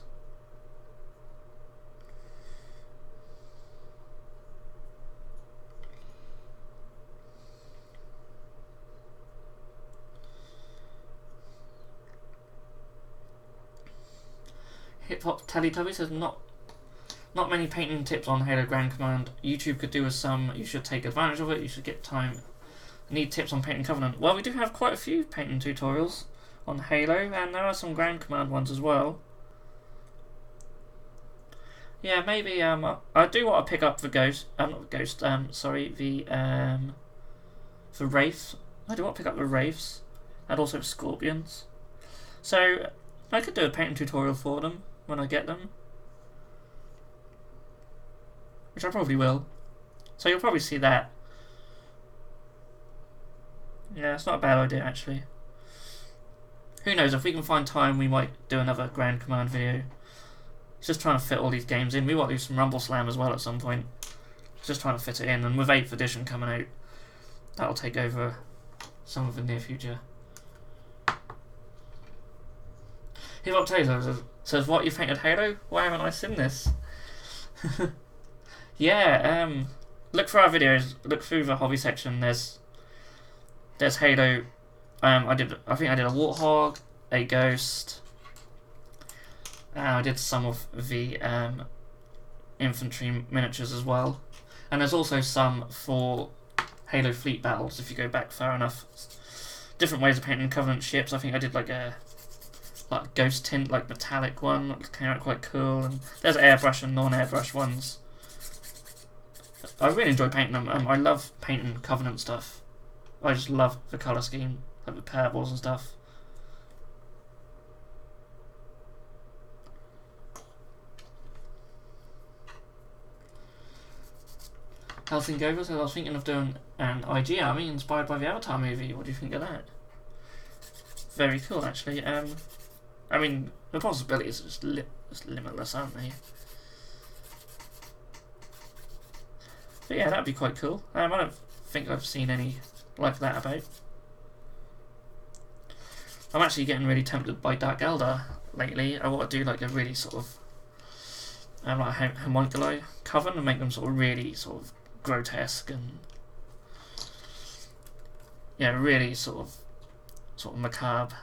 Hip Hop Teletubbies says not many painting tips on Halo Grand Command. YouTube could do with some. You should take advantage of it. You should get time. Need tips on painting Covenant. Well, we do have quite a few painting tutorials on Halo, and there are some Grand Command ones as well. Yeah, maybe I do want to pick up the Ghost. Not the Ghost. Sorry, the Wraiths. I do want to pick up the Wraiths, and also the Scorpions. So I could do a painting tutorial for them when I get them, which I probably will. So you'll probably see that. Yeah, it's not a bad idea actually. Who knows, if we can find time we might do another Grand Command video. It's just trying to fit all these games in. We want to do some Rumble Slam as well at some point. Just trying to fit it in, and with 8th edition coming out, that'll take over some of the near future. Hip Hop Taylor says, what, you painted Halo? Why haven't I seen this? Yeah, look for our videos, look through the hobby section, there's Halo. I think I did a Warthog, a Ghost, I did some of the infantry miniatures as well, and there's also some for Halo fleet battles if you go back far enough. Different ways of painting Covenant ships. I think I did like a ghost tint, like metallic one, that came out quite cool, and there's airbrush and non-airbrush ones. I really enjoy painting them. I love painting Covenant stuff. I just love the colour scheme, like the parables and stuff. Helsing Gover says, I was thinking of doing an IG army inspired by the Avatar movie. What do you think of that? Very cool, actually. I mean, the possibilities are just limitless, aren't they? But yeah, that'd be quite cool. I don't think I've seen any like that about. I'm actually getting really tempted by Dark Eldar lately. I want to do like a really sort of like homunculi coven and make them sort of really sort of grotesque and yeah, really sort of macabre.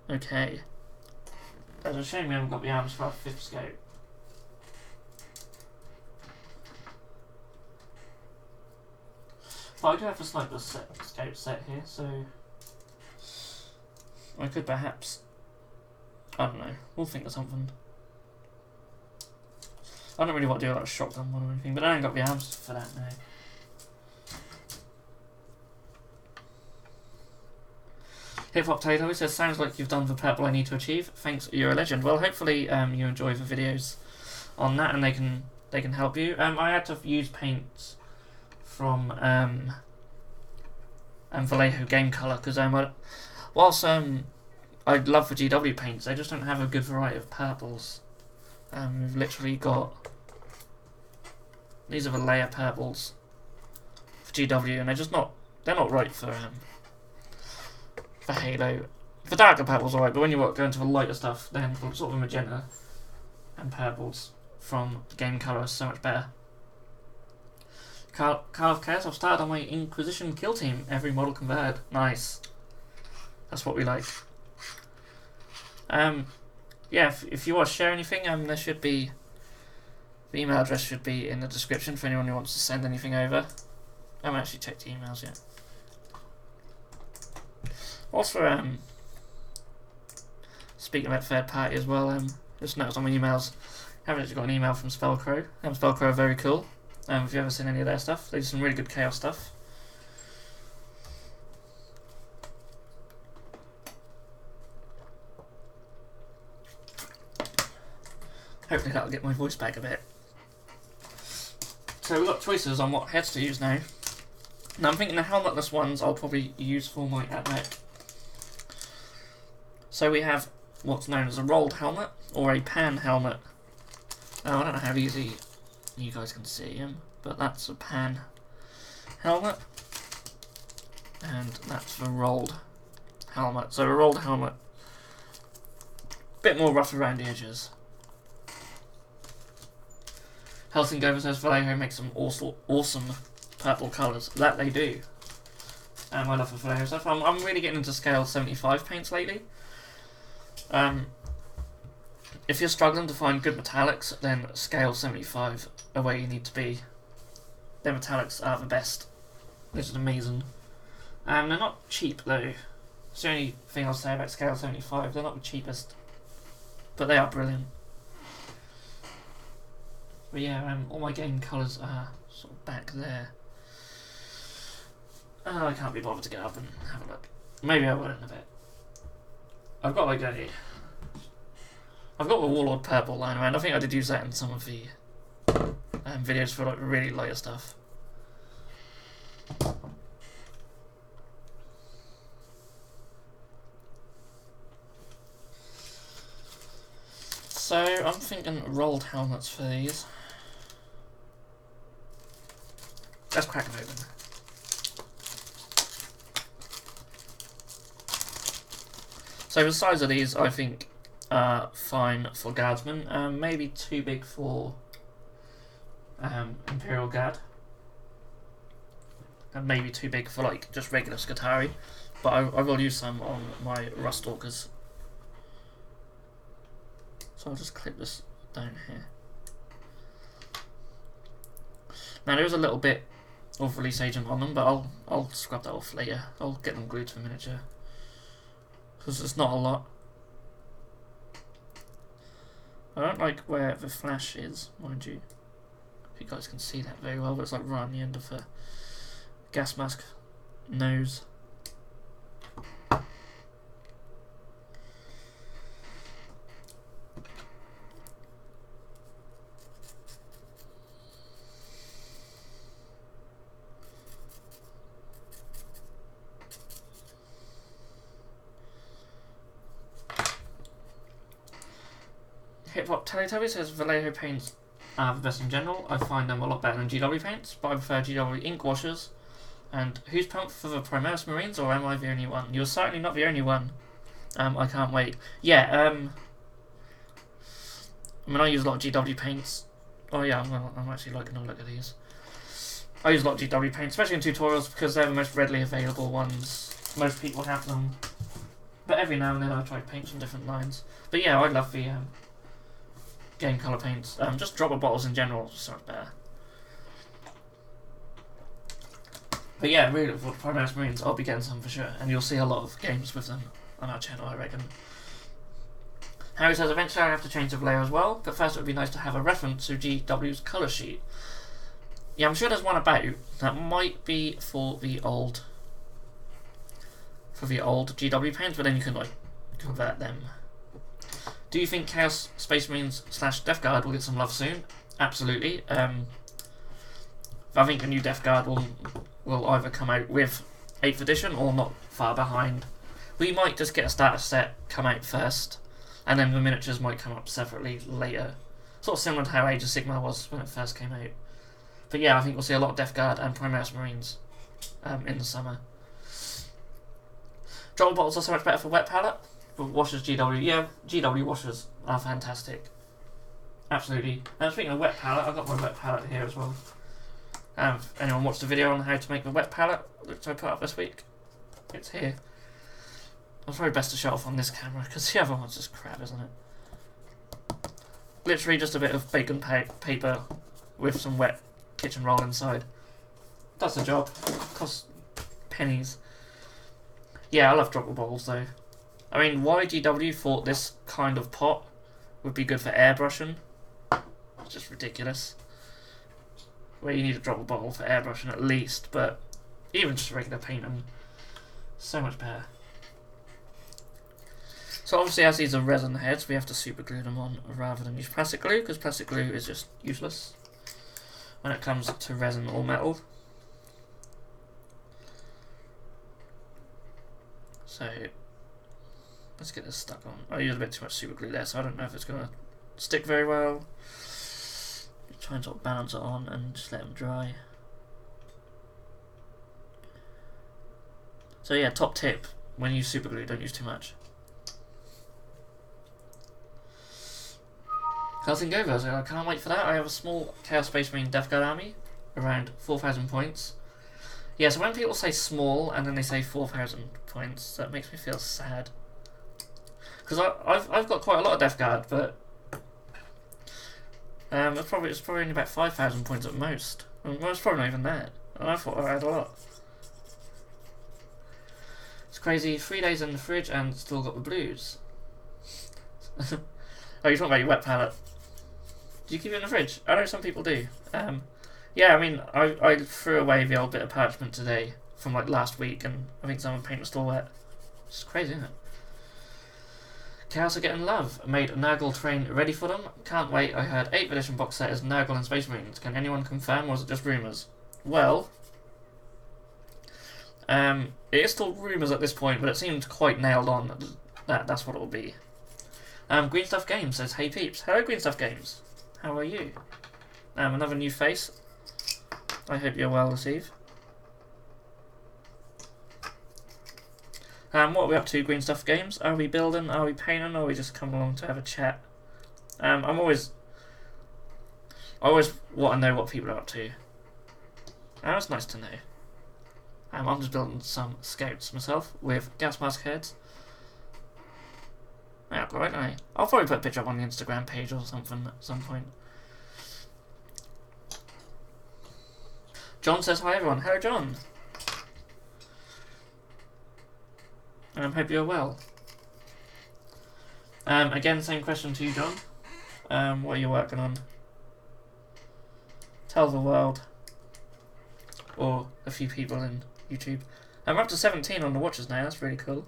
Okay. There's a shame we haven't got the arms for our 5th scout. But I do have a sniper scout set here, so I could perhaps, I don't know, we'll think of something. I don't really want to do like a shotgun one or anything, but I ain't got the arms for that now. Hip Hop Tato says, sounds like you've done the purple I need to achieve. Thanks, you're a legend. Well, hopefully you enjoy the videos on that, and they can help you. I had to use paints from Vallejo Game Color because whilst I'd love for GW paints, they just don't have a good variety of purples. We've literally got these are Vallejo purples for GW, and they're not right for Halo. For darker purples, alright, but when you go into the lighter stuff, then sort of a magenta and purples from Game Color are so much better. Carl of Chaos, I've started on my Inquisition kill team. Every model converted. Nice. That's what we like. Yeah, if you want to share anything, there should be the email address should be in the description for anyone who wants to send anything over. I haven't actually checked the emails yet. Also, speaking about third party as well, just noticed on my emails, I haven't actually got an email from Spellcrow. Spellcrow are very cool. If you've ever seen any of their stuff, they do some really good Chaos stuff. Hopefully that'll get my voice back a bit. So we've got choices on what heads to use now. Now I'm thinking the helmetless ones I'll probably use for my AtMech. So we have what's known as a rolled helmet, or a pan helmet. I don't know how easy you guys can see him, but that's a pan helmet, and that's the rolled helmet. So a rolled helmet, a bit more rough around the edges. Helsing says Vallejo makes some awesome purple colours. That they do. I love the Vallejo stuff. I'm really getting into scale 75 paints lately. If you're struggling to find good metallics, then scale 75 are where you need to be. Their metallics are the best. This is amazing. They're not cheap though. It's the only thing I'll say about scale 75. They're not the cheapest, but they are brilliant. But yeah, all my game colours are sort of back there. I can't be bothered to get up and have a look. Maybe I will in a bit. I've got I've got the Warlord purple lying around. I think I did use that in some of the videos for like really lighter stuff. So I'm thinking rolled helmets for these. Let's crack them open. So the size of these, I think, are fine for Guardsmen. Maybe too big for Imperial Guard. And maybe too big for like just regular Scutari. But I will use some on my Ruststalkers. So I'll just clip this down here. Now there is a little bit of release agent on them, but I'll scrub that off later. I'll get them glued to the miniature. Because it's not a lot. I don't like where the flash is, mind you. If you guys can see that very well, but it's like right on the end of the gas mask nose. Hip Hop Teletubby says Vallejo paints are the best in general. I find them a lot better than GW paints, but I prefer GW ink washers. And who's pumped for the Primaris Marines, or am I the only one? You're certainly not the only one. I can't wait. Yeah, I mean, I use a lot of GW paints. Oh yeah, I'm actually liking a look at these. I use a lot of GW paints, especially in tutorials, because they're the most readily available ones. Most people have them. But every now and then I try to paint some different lines. But yeah, I love the game colour paints. Just dropper bottles in general, so much better. But yeah, really, for Primaris Marines, I'll be getting some for sure, and you'll see a lot of games with them on our channel, I reckon. Harry says, eventually I have to change the layer as well, but first it would be nice to have a reference to GW's colour sheet. Yeah, I'm sure there's one about. That might be for the old GW paints, but then you can like convert them Do you think Chaos Space Marines / Death Guard will get some love soon? Absolutely. I think the new Death Guard will either come out with 8th edition or not far behind. We might just get a starter set come out first, and then the miniatures might come up separately later. Sort of similar to how Age of Sigmar was when it first came out. But yeah, I think we'll see a lot of Death Guard and Primaris Marines in the summer. Droll bottles are so much better for wet palette. But washers GW, yeah, GW washers are fantastic. Absolutely. And speaking of wet palette, I've got my wet palette here as well. Anyone watched the video on how to make the wet palette which I put up this week? It's here. It's probably best to show off on this camera because the other one's just crap, isn't it? Literally just a bit of bacon paper with some wet kitchen roll inside. That's the job. Costs pennies. Yeah, I love dropper bottles though. I mean, YGW thought this kind of pot would be good for airbrushing. It's just ridiculous. Where you need a dropper bottle for airbrushing at least, but even just regular painting, so much better. So obviously, as these are resin heads, we have to super glue them on rather than use plastic glue, because plastic glue is just useless when it comes to resin or metal. So let's get this stuck on. I used a bit too much super glue there, so I don't know if it's going to stick very well. Try and sort of balance it on and just let them dry. So yeah, top tip, when you use super glue, don't use too much. How's things go, guys? I can't wait for that. I have a small Chaos Space Marine Death Guard army, around 4,000 points. Yeah, so when people say small and then they say 4,000 points, that makes me feel sad. Because I've got quite a lot of Death Guard, but it's probably only about 5,000 points at most. Well, it's probably not even that. And I thought I had a lot. It's crazy. 3 days in the fridge and still got the blues. Oh, you're talking about your wet palette. Do you keep it in the fridge? I know some people do. Yeah, I mean, I threw away the old bit of parchment today from like last week, and I think some of the paint was still wet. It's crazy, isn't it? Chaos are getting love. I made a Nurgle train ready for them. Can't wait. I heard 8th edition box set is Nurgle and Space Marines. Can anyone confirm, or is it just rumours? Well, it is still rumours at this point, but it seemed quite nailed on that that's what it will be. Green Stuff Games says, hey peeps. Hello Green Stuff Games. How are you? Another new face. I hope you're well this eve. What are we up to, Green Stuff Games? Are we building? Are we painting? Or are we just coming along to have a chat? I always want to know what people are up to. That's nice to know. I'm just building some scouts myself with gas mask heads. Yeah, right, aye. I'll probably put a picture up on the Instagram page or something at some point. John says hi everyone. Hello John. Hope you're well. Again, same question to you, John. What are you working on? Tell the world. Or a few people in YouTube. I'm up to 17 on the watches now, that's really cool.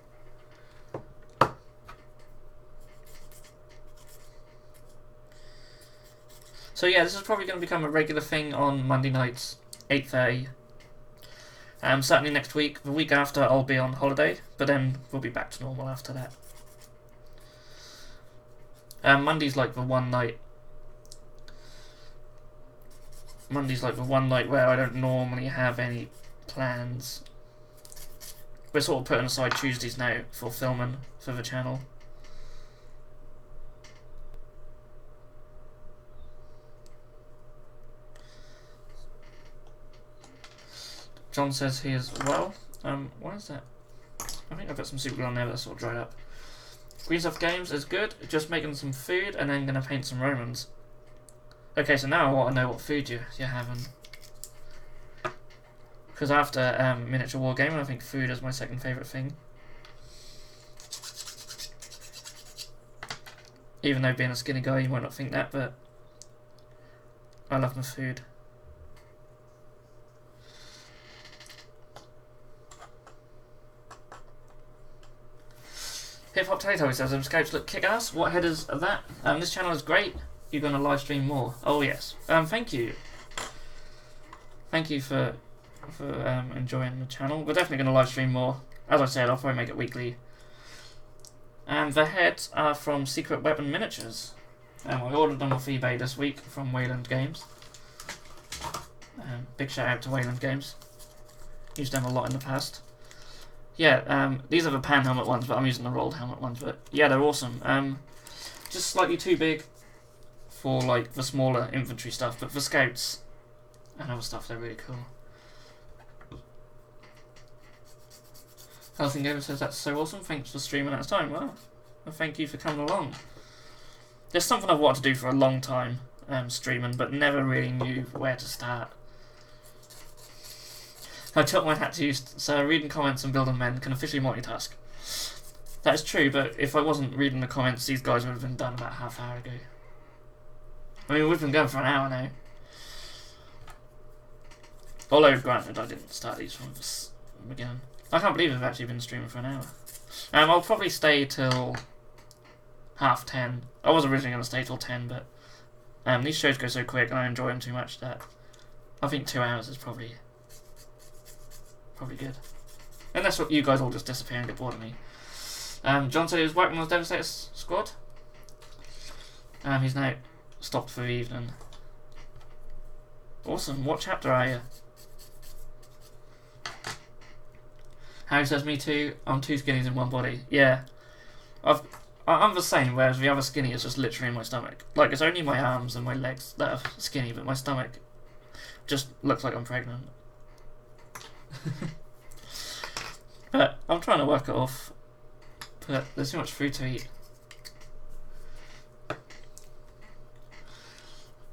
So yeah, this is probably going to become a regular thing on Monday nights, 8:30. Certainly next week. The week after I'll be on holiday, but then we'll be back to normal after that. Monday's like the one night. Monday's like the one night where I don't normally have any plans. We're sort of putting aside Tuesdays now for filming for the channel. John says he is well. Why is that? I think I've got some super glue on there, but that's sort of dried up. Green Stuff Games is good. Just making some food and then gonna paint some Romans. Okay, so now I want to know what food you're having. Because after miniature wargaming, I think food is my second favourite thing. Even though being a skinny guy, you might not think that, but I love my food. Hip Hop Potato says, Scouts look kick-ass. What headers are that? This channel is great. You're going to live stream more. Oh, yes. Thank you. Thank you for enjoying the channel. We're definitely going to live stream more. As I said, I'll probably make it weekly. And the heads are from Secret Weapon Miniatures. I ordered them off eBay this week from Wayland Games. Big shout out to Wayland Games. Used them a lot in the past. Yeah, these are the pan helmet ones, but I'm using the rolled helmet ones. But yeah, they're awesome. Just slightly too big for like the smaller infantry stuff, but for scouts and other stuff, they're really cool. Healthy Gamer says that's so awesome. Thanks for streaming at the time. Well, thank you for coming along. There's something I've wanted to do for a long time, streaming, but never really knew where to start. I took my hat to use, so reading comments and building men can officially multitask. That is true, but if I wasn't reading the comments, these guys would have been done about half an hour ago. I mean, we've been going for an hour now. Although, granted, I didn't start these from the beginning. I can't believe I've actually been streaming for an hour. I'll probably stay till 10:30. I was originally going to stay till 10, but these shows go so quick and I enjoy them too much that I think 2 hours is probably good. Unless you guys all just disappear and get bored of me. John said he was working on the Devastator squad. He's now stopped for the evening. Awesome. What chapter are you? Harry says, me too. I'm 2 skinnies in one body. Yeah. I'm the same, whereas the other skinny is just literally in my stomach. Like, it's only my arms and my legs that are skinny, but my stomach just looks like I'm pregnant. But I'm trying to work it off. But there's too much food to eat.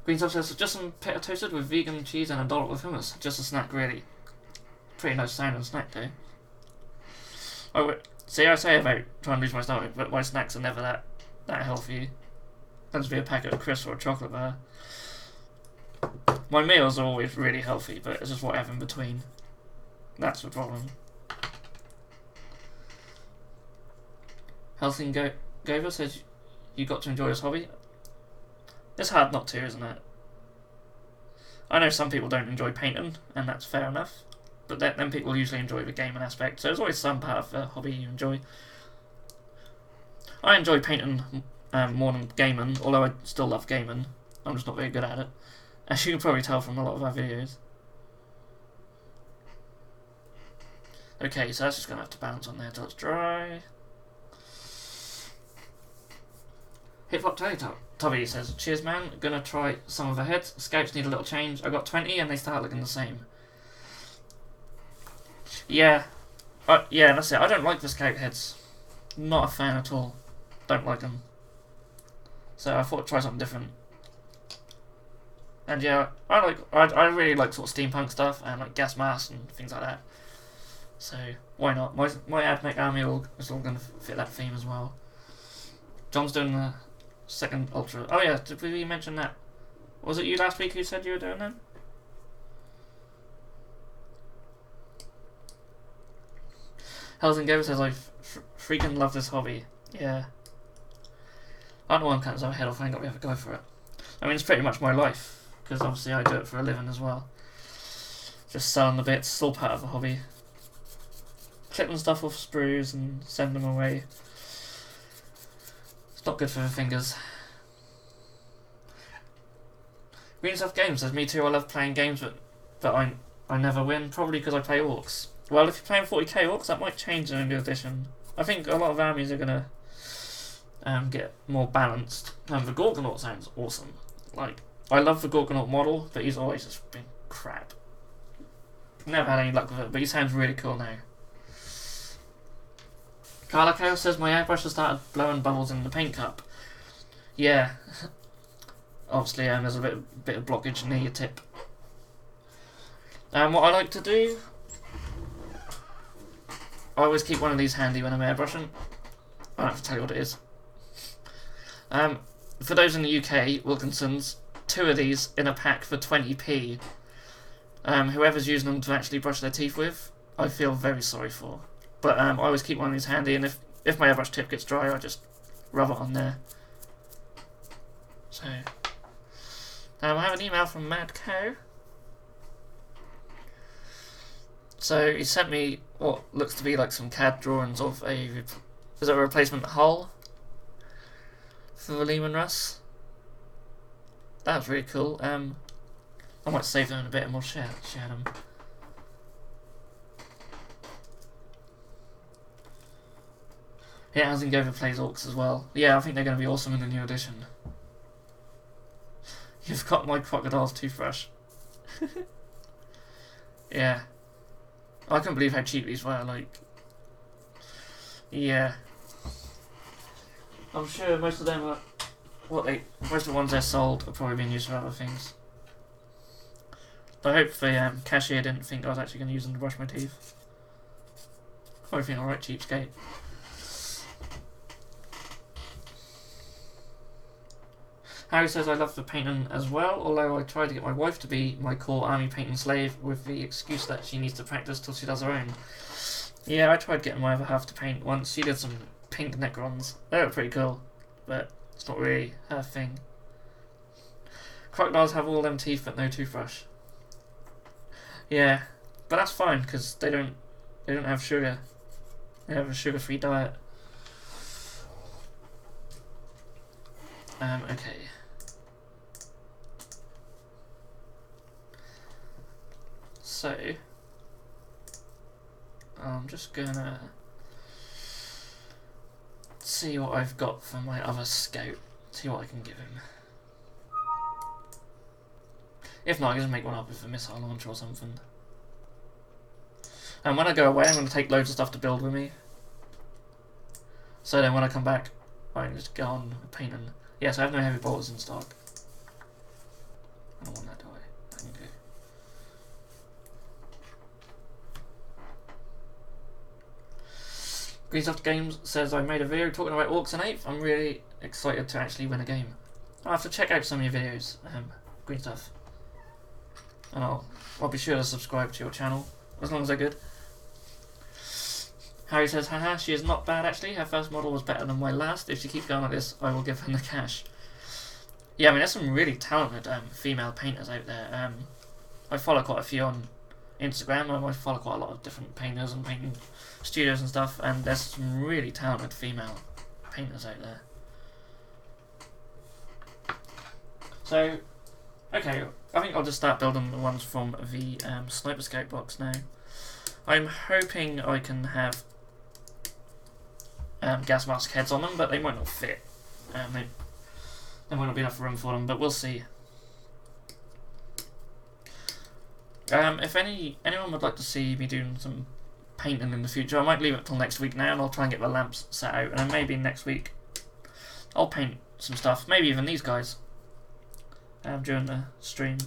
Green Stuff says, just some pita toasted with vegan cheese and a dollop of hummus. Just a snack, really. Pretty nice sounding snack, though. See, I say about trying to lose my stomach, but my snacks are never that healthy. Tends to be a packet of crisps or a chocolate bar. My meals are always really healthy, but it's just what I have in between. That's the problem. Healthy Gova says, you got to enjoy this hobby. It's hard not to, isn't it? I know some people don't enjoy painting, and that's fair enough. But then people usually enjoy the gaming aspect, so there's always some part of the hobby you enjoy. I enjoy painting more than gaming, although I still love gaming. I'm just not very good at it, as you can probably tell from a lot of our videos. Okay, so that's just going to have to bounce on there till it's dry. Hip Hop Potato Tubby says, cheers man, gonna try some of the heads. Scouts need a little change. I got 20 and they start looking the same. Yeah, yeah, that's it. I don't like the scout heads. Not a fan at all. Don't like them. So I thought I'd try something different. And yeah, I really like sort of steampunk stuff and like gas masks and things like that. So why not? My AdMech army is all going to fit that theme as well. John's doing the second Ultra. Oh yeah, did we mention that? Was it you last week who said you were doing them? Hells Gamer says, I freaking love this hobby. Yeah. I don't know why I'm cutting my head off. I ain't got to have a go for it. I mean, it's pretty much my life, because obviously I do it for a living as well. Just selling the bits, still part of the hobby. Clipping stuff off sprues and send them away. It's not good for the fingers. Green Stuff Games says, me too, I love playing games, but I never win, probably because I play orcs. Well, if you're playing 40k orcs, that might change in a new edition. I think a lot of armies are going to get more balanced. The Gorgonaut sounds awesome. Like, I love the Gorgonaut model, but he's always just been crap. Never had any luck with it, but he sounds really cool now. Carla Chaos says, my airbrush has started blowing bubbles in the paint cup. Yeah. Obviously, there's a bit of blockage near your tip. What I like to do, I always keep one of these handy when I'm airbrushing. I don't have to tell you what it is. For those in the UK, Wilkinson's, 2 of these in a pack for 20p. Whoever's using them to actually brush their teeth with, I feel very sorry for. But I always keep one of these handy, and if if my airbrush tip gets dry, I just rub it on there. So, I have an email from Mad Cow. So he sent me what looks to be like some CAD drawings of a replacement hull for the Lehman Russ. That's really cool. I might save them in a bit and we'll share them. Yeah, Azingover plays orcs as well. Yeah, I think they're going to be awesome in the new edition. You've got my crocodile's toothbrush. Yeah. I can't believe how cheap these were, like... Yeah. I'm sure most of them are... most of the ones they're sold are probably being used for other things. I hope the cashier didn't think I was actually going to use them to brush my teeth. Probably think alright, cheapskate. Harry says I love the painting as well, although I tried to get my wife to be my core army painting slave with the excuse that she needs to practice till she does her own. Yeah, I tried getting my other half to paint once. She did some pink Necrons. They were pretty cool, but it's not really her thing. Crocodiles have all them teeth but no toothbrush. Yeah, but that's fine because they don't have sugar. They have a sugar-free diet. Okay. So, I'm just gonna see what I've got for my other scout, see what I can give him. If not, I can just make one up with a missile launcher or something. And when I go away, I'm going to take loads of stuff to build with me. So then when I come back, I can just go on painting. Yes, I have no heavy bolters in stock. I don't want that, do I? Okay. Greensoft Games says I made a video talking about orcs and 8th. I'm really excited to actually win a game. I'll have to check out some of your videos, Green Stuff. And I'll be sure to subscribe to your channel, as long as they're good. Harry says, haha, she is not bad actually. Her first model was better than my last. If she keeps going like this, I will give her the cash. Yeah, I mean, there's some really talented female painters out there. I follow quite a few on Instagram. I follow quite a lot of different painters and painting studios and stuff, and there's some really talented female painters out there. So, okay, I think I'll just start building the ones from the Sniper Scout box now. I'm hoping I can have gas mask heads on them, but they might not fit. There might not be enough room for them, but we'll see. If anyone would like to see me doing some painting in the future, I might leave it till next week now, and I'll try and get the lamps set out, and then maybe next week I'll paint some stuff, maybe even these guys, during the stream.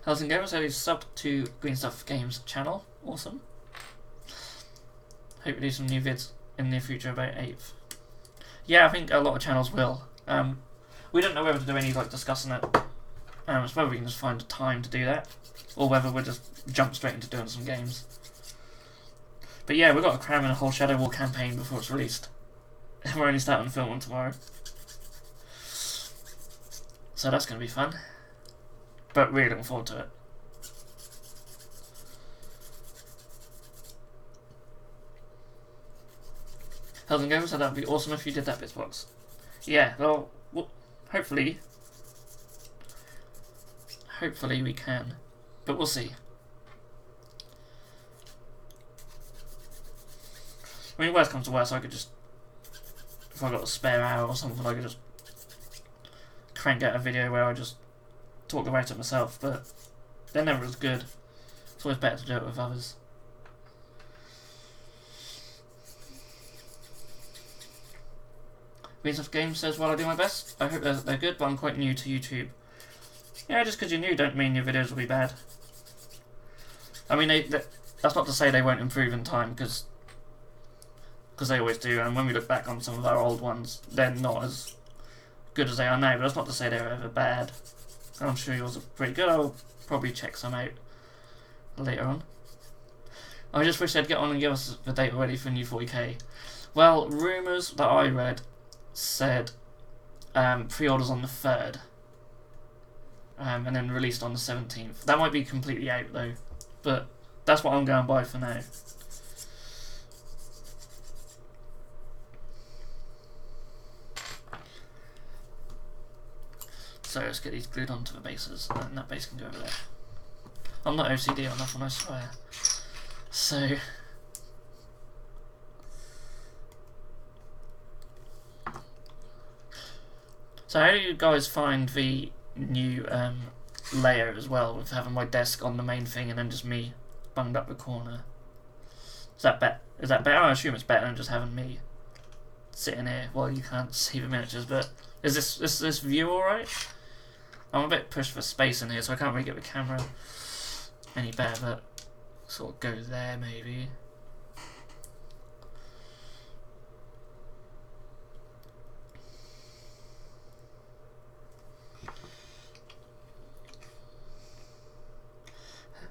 How's it going? So he's subbed to Green Stuff Games channel. Awesome. Hope we do some new vids in the near future about 8th. Yeah, I think a lot of channels will. We don't know whether to do any like discussing it. It's whether we can just find a time to do that, or whether we'll just jump straight into doing some games. But yeah, we've got to cram in a whole Shadow War campaign before it's released. We're only starting filming tomorrow, so that's going to be fun. But really looking forward to it. How's it going? So that would be awesome if you did that, Bitzbox. Yeah, well, hopefully we can, but we'll see. I mean, worst comes to worst, I could just, if I got a spare hour or something, I could just crank out a video where I just talk about it myself, but they're never as good. It's always better to do it with others. Greenstuff Games says, well, I do my best. I hope they're good, but I'm quite new to YouTube. Yeah, just because you're new don't mean your videos will be bad. I mean, that's not to say they won't improve in time, because they always do, and when we look back on some of our old ones, they're not as good as they are now, but that's not to say they were ever bad. And I'm sure yours are pretty good. I'll probably check some out later on. I just wish they'd get on and give us the date already for new 40k. Well, rumours that I read said pre-orders on the 3rd. And then released on the 17th. That might be completely out though, but that's what I'm going by for now. So let's get these glued onto the bases, and that base can go over there. I'm not OCD on that one, I swear. So how do you guys find the new layer as well, with having my desk on the main thing and then just me bunged up the corner? Is that better? I assume it's better than just having me sitting here while you can't see the miniatures, but is this view alright? I'm a bit pushed for space in here, so I can't really get the camera any better, but sort of go there maybe.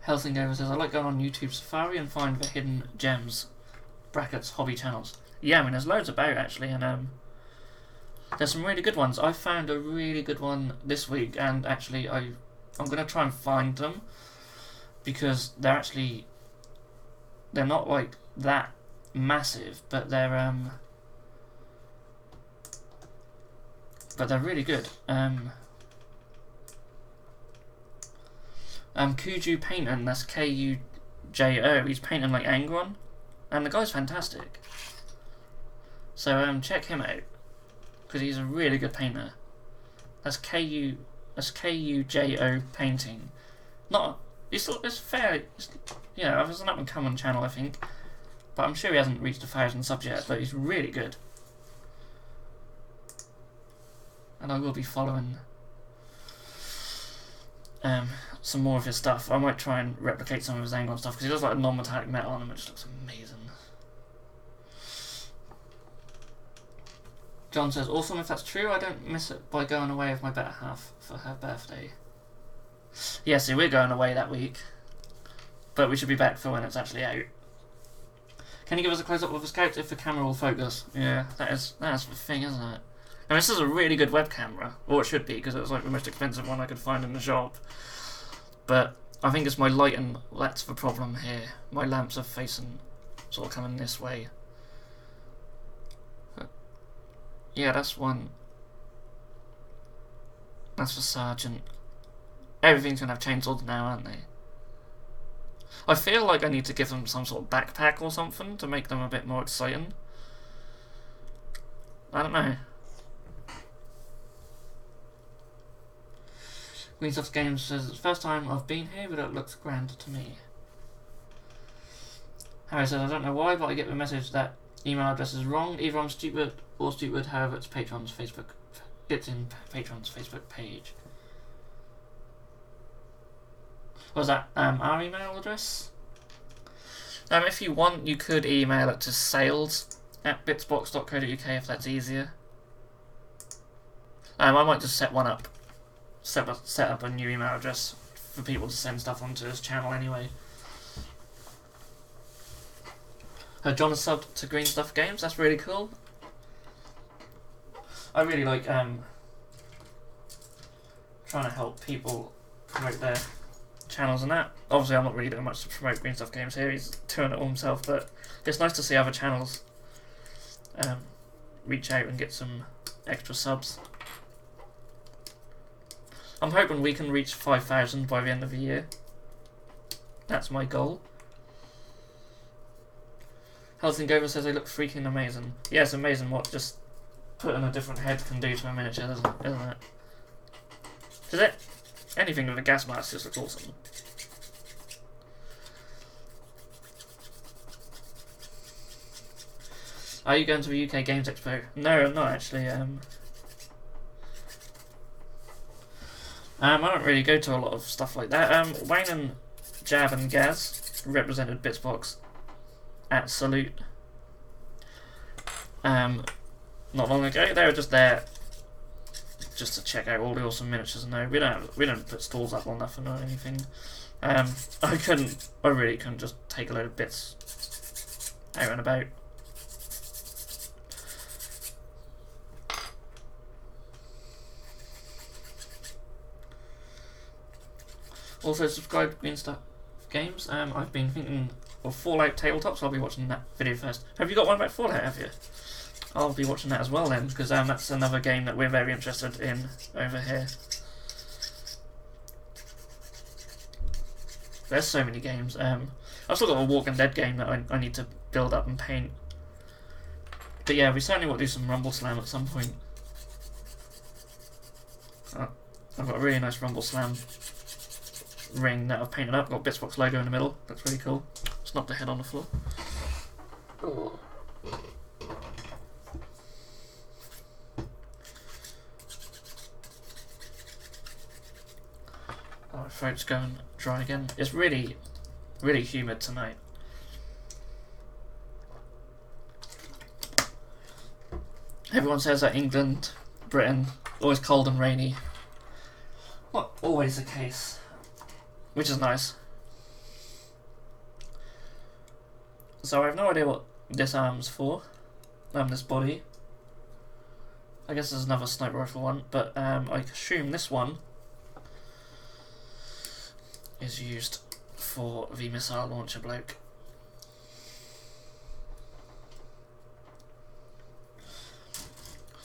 Helsingover says, I like going on YouTube Safari and find the hidden gems, brackets, hobby channels. Yeah, I mean, there's loads about actually, and there's some really good ones. I found a really good one this week, and actually I'm going to try and find them, because they're not like that massive, but they're really good. Kuju painting, that's Kujo. He's painting like Angron, and the guy's fantastic. So check him out, because he's a really good painter. That's Kujo painting. It's fairly, yeah, it's an up and coming channel, I think, but I'm sure he hasn't reached 1,000 subs yet. But he's really good, and I will be following some more of his stuff. I might try and replicate some of his Angron stuff, because he does like a non-metallic metal on him, it just looks amazing. John says, awesome if that's true, I don't miss it by going away with my better half for her birthday. Yeah, see, we're going away that week, but we should be back for when it's actually out. Can you give us a close-up of the scouts if the camera will focus? Yeah, that's the thing, isn't it? I mean, this is a really good web camera, or it should be, because it was like the most expensive one I could find in the shop. But I think it's my lighting that's the problem here. My lamps are facing, sort of coming this way. But yeah, that's one. That's the Sergeant. Everything's gonna have chainsaws now, aren't they? I feel like I need to give them some sort of backpack or something to make them a bit more exciting. I don't know. Greenstuff Games says, it's the first time I've been here, but it looks grand to me. Harry says, I don't know why, but I get the message that email address is wrong. Either I'm stupid or stupid, however it's Patreon's Facebook. It's in Patreon's Facebook page. Was that our email address? If you want, you could email it to sales@bitzbox.co.uk if that's easier. I might just set one up. Set up a new email address for people to send stuff onto this channel anyway. John has subbed to Green Stuff Games, that's really cool. I really like trying to help people promote their channels and that. Obviously I'm not really doing much to promote Green Stuff Games here, he's doing it all himself, but it's nice to see other channels reach out and get some extra subs. I'm hoping we can reach 5,000 by the end of the year. That's my goal. Helsingover says they look freaking amazing. Yeah, it's amazing what just putting a different head can do to a miniature, isn't it? Is it? Anything with a gas mask just looks awesome. Are you going to the UK Games Expo? No, I'm not actually. I don't really go to a lot of stuff like that. Wayne and Jab and Gaz represented Bitzbox at Salute not long ago. They were just there just to check out all the awesome miniatures. No, we don't put stalls up or nothing or anything. I really couldn't just take a load of bits out and about. Also subscribe to Green Stuff Games. I've been thinking of Fallout Tabletop, so I'll be watching that video first. Have you got one about Fallout, have you? I'll be watching that as well then, because that's another game that we're very interested in over here. There's so many games. I've still got a Walking Dead game that I need to build up and paint. But yeah, we certainly will do some Rumble Slam at some point. I've got a really nice Rumble Slam ring that I've painted up. Got Bitzbox logo in the middle. That's really cool. Just knocked the head on the floor. Oh. My throat's going dry again. It's really, really humid tonight. Everyone says that England, Britain, always cold and rainy. Not always the case, which is nice. So I have no idea what this arm's for. This body. I guess there's another sniper rifle one, but I assume this one is used for the missile launcher bloke.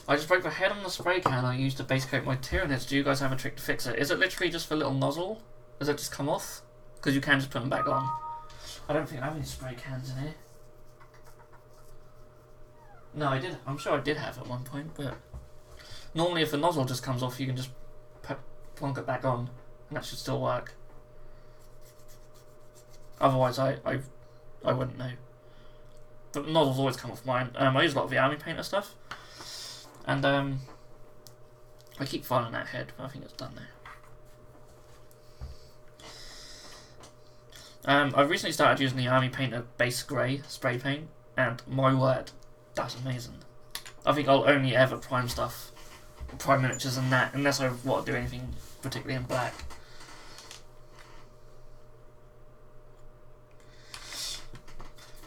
I just broke the head on the spray can I used to base coat my Tyranids. Do you guys have a trick to fix it? Is it literally just the little nozzle? Does it just come off? Because you can just put them back on. I don't think I have any spray cans in here. No, I did. I'm sure I did have at one point, but normally if the nozzle just comes off, you can just plonk it back on, and that should still work. Otherwise, I wouldn't know. But the nozzles always come off mine. I use a lot of the army painter stuff, and I keep filing that head, but I think it's done now. I've recently started using the Army Painter Base Grey spray paint, and my word, that's amazing. I think I'll only ever prime stuff, prime miniatures and that, unless I want to do anything particularly in black.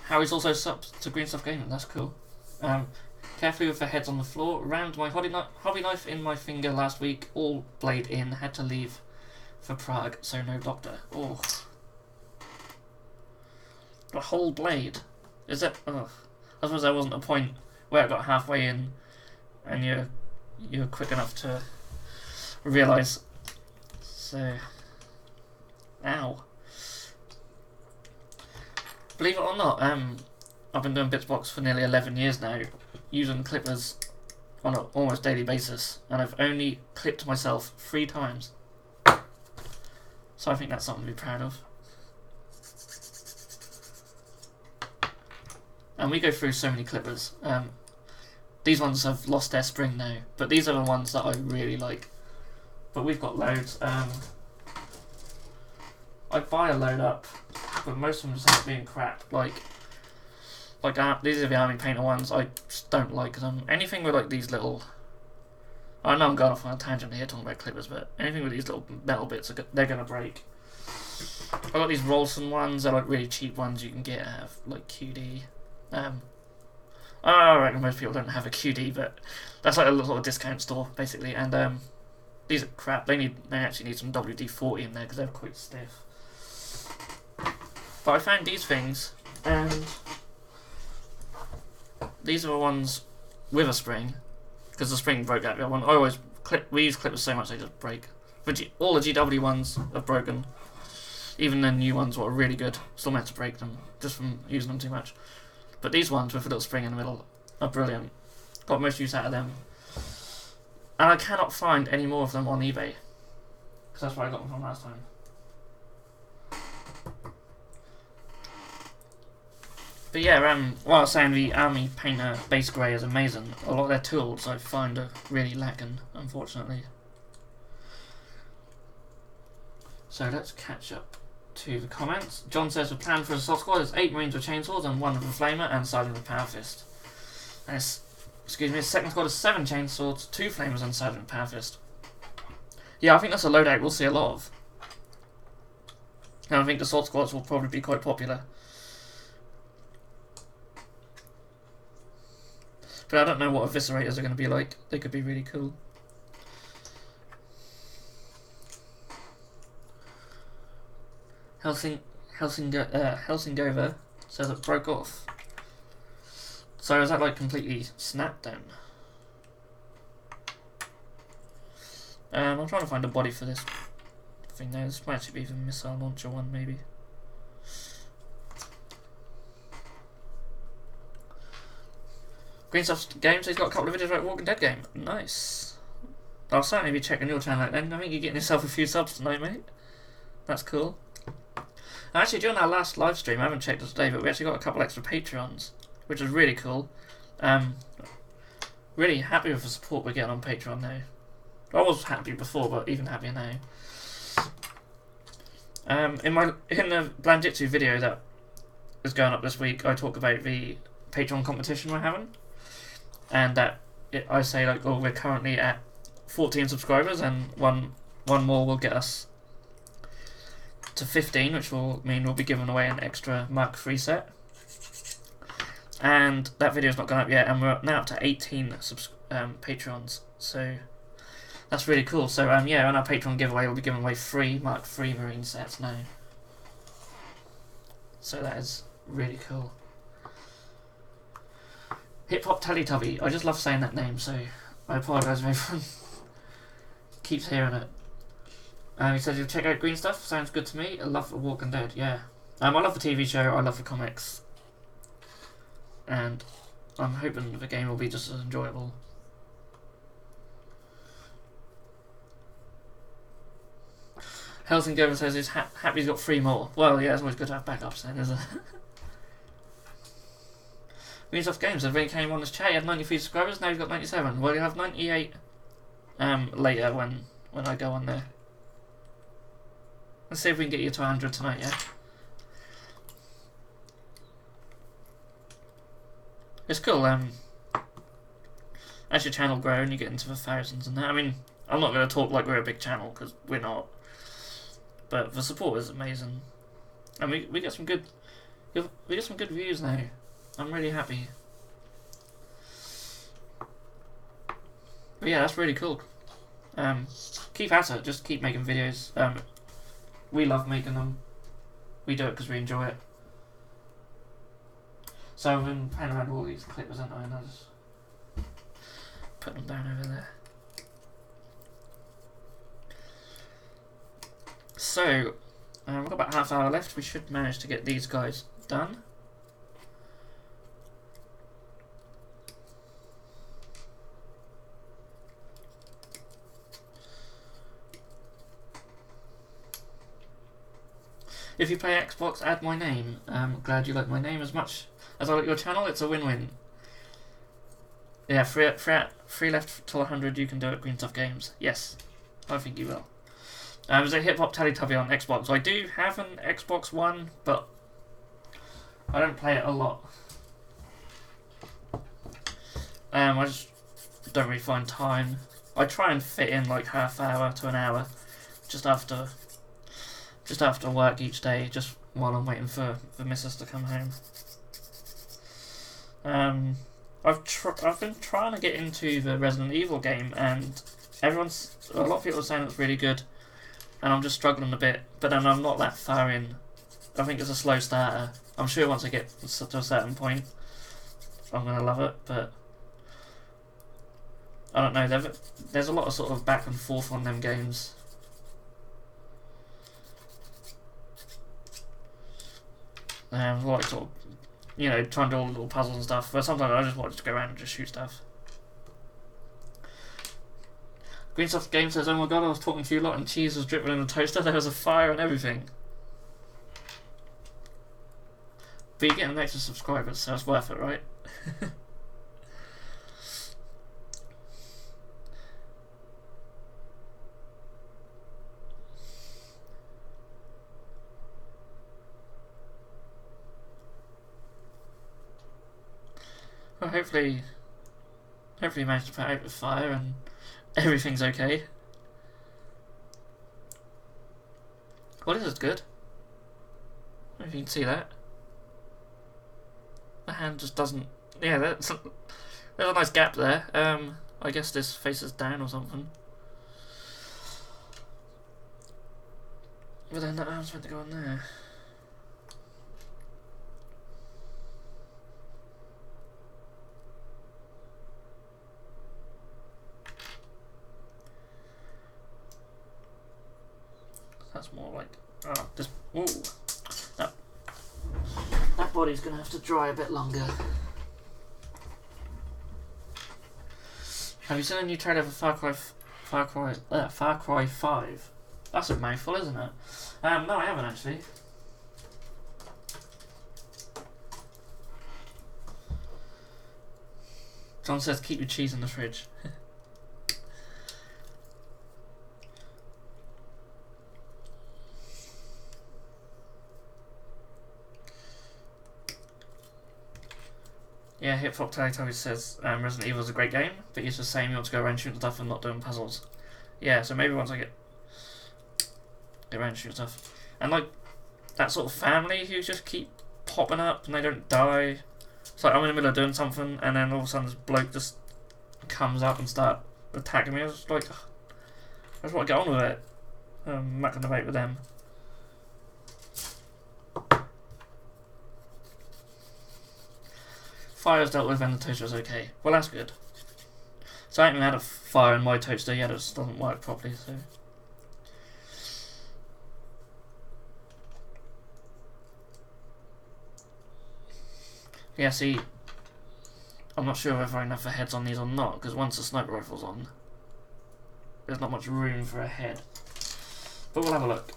Harry's also subbed to Green Stuff Gaming, that's cool. Carefully with the heads on the floor, rammed my hobby knife in my finger last week, all blade in, had to leave for Prague, so no doctor. Oh. The whole blade? Is it? Ugh. I suppose there wasn't a point where I got halfway in and you're quick enough to realise. So, ow. Believe it or not, I've been doing Bitzbox for nearly 11 years now, using clippers on an almost daily basis, and I've only clipped myself 3 times. So I think that's something to be proud of. And we go through so many clippers. These ones have lost their spring now, but these are the ones that I really like. But we've got loads. I buy a load up, but most of them just end up being crap. Like these are the Army Painter ones I just don't like them. Anything with like these little... I know I'm going off on a tangent here talking about clippers, but anything with these little metal bits, they're going to break. I've got these Rolson ones, they're like really cheap ones you can get out of like QD. I reckon most people don't have a QD, but that's like a little discount store basically. And these are crap. They actually need some WD-40 in there because they're quite stiff. But I found these things, and these are the ones with a spring, because the spring broke out the other one. I always we use clippers so much they just break. But all the GW ones are broken. Even the new ones were really good. Still meant to break them just from using them too much. But these ones with a little spring in the middle are brilliant. Got most use out of them. And I cannot find any more of them on eBay, because that's where I got them from last time. But yeah, while I was saying the Army Painter Base Grey is amazing, a lot of their tools I find are really lacking, unfortunately. So let's catch up to the comments. John says the plan for the assault squad is 8 Marines with chainsaws and 1 with a flamer and Sergeant with power fist. And it's Excuse me, his second squad is 7 chainswords, 2 flamers, and Sergeant Powerfist. Yeah, I think that's a loadout we'll see a lot of. And I think the sword squads will probably be quite popular. But I don't know what eviscerators are going to be like. They could be really cool. Helsingova says it broke off. So is that like completely snapped then? I'm trying to find a body for this thing now. This might actually be the missile launcher one, maybe. Greenstuff Games, he's got a couple of videos about Walking Dead game. Nice. I'll certainly be checking your channel out then. I think you're getting yourself a few subs tonight, mate. That's cool. Actually, during our last live stream, I haven't checked it today, but we actually got a couple extra Patreons, which is really cool. Really happy with the support we're getting on Patreon now. I was happy before, but even happier now. In the Blandjitsu video that is going up this week, I talk about the Patreon competition we're having, and that I say like, oh, we're currently at 14 subscribers, and one more will get us to 15, which will mean we'll be giving away an extra Mark III set. And that video's not gone up yet, and we're now up to 18 Patrons, so that's really cool. So yeah, on our Patreon giveaway, we'll be giving away 3 Mark III Marine sets now. So that is really cool. Hip Hop Teletubby. I just love saying that name, so I apologise if everyone keeps hearing it. He says you'll check out Green Stuff. Sounds good to me. I love The Walking Dead. Yeah. I love the TV show. I love the comics. And I'm hoping the game will be just as enjoyable. Helsingova says he's happy he's got 3 more. Well, yeah, it's always good to have backups then, isn't it? Greenstuff Games says when he came on this chat, he had 93 subscribers, now he's got 97. Well, you'll have 98 later when I go on there. Let's see if we can get you to 100 tonight, yeah? It's cool, as your channel grows and you get into the thousands and that. I mean, I'm not going to talk like we're a big channel, because we're not. But the support is amazing. And we get some good views now. I'm really happy. But yeah, that's really cool. Keep at it, just keep making videos. We love making them. We do it because we enjoy it. So I've been playing around with all these clips, haven't I? And I'll just put them down over there. So, we've got about half hour left. We should manage to get these guys done. If you play Xbox, add my name. I'm glad you like my name as much as I like your channel. It's a win-win. Yeah, free left till 100. You can do it. Greenstuff Games. Yes, I think you will. There's a Hip Hop Teletubby on Xbox. I do have an Xbox One, but I don't play it a lot. I just don't really find time. I try and fit in like half hour to an hour, just after work each day, just while I'm waiting for the missus to come home. I've been trying to get into the Resident Evil game, and a lot of people are saying it's really good, and I'm just struggling a bit. But then I'm not that far in. I think it's a slow starter. I'm sure once I get to a certain point, I'm gonna love it. But I don't know. There's a lot of sort of back and forth on them games. Like sort of, trying to do all the little puzzles and stuff. But sometimes I just want to go around and just shoot stuff. Greenstuff Game says, "Oh my god, I was talking to you a lot and cheese was dripping in the toaster. There was a fire and everything." But you're getting extra subscribers, so it's worth it, right? Well, hopefully Hopefully you managed to put out the fire and everything's okay. Well, this is good. I don't know if you can see that. The hand just doesn't... Yeah, there's a nice gap there. I guess this faces down or something. But then that arm's meant to go on there. That's more like... Oh, this... Ooh! That body's going to have to dry a bit longer. Have you seen a new trailer for Far Cry 5? That's a mouthful, isn't it? No, I haven't actually. John says keep your cheese in the fridge. Yeah, Hip Hop Teletubbies says Resident Evil is a great game, but he's just saying you want to go around shooting stuff and not doing puzzles. Yeah, so maybe once I get around shooting stuff. And like, that sort of family who just keep popping up and they don't die. It's like I'm in the middle of doing something and then all of a sudden this bloke just comes up and start attacking me. I was just like, I just want to get on with it. I'm not going to debate with them. Fire's dealt with and the toaster is okay. Well, that's good. So I haven't had a fire in my toaster yet, it just doesn't work properly, so... Yeah, see, I'm not sure if I have enough for heads on these or not, because once the sniper rifle's on, there's not much room for a head. But we'll have a look.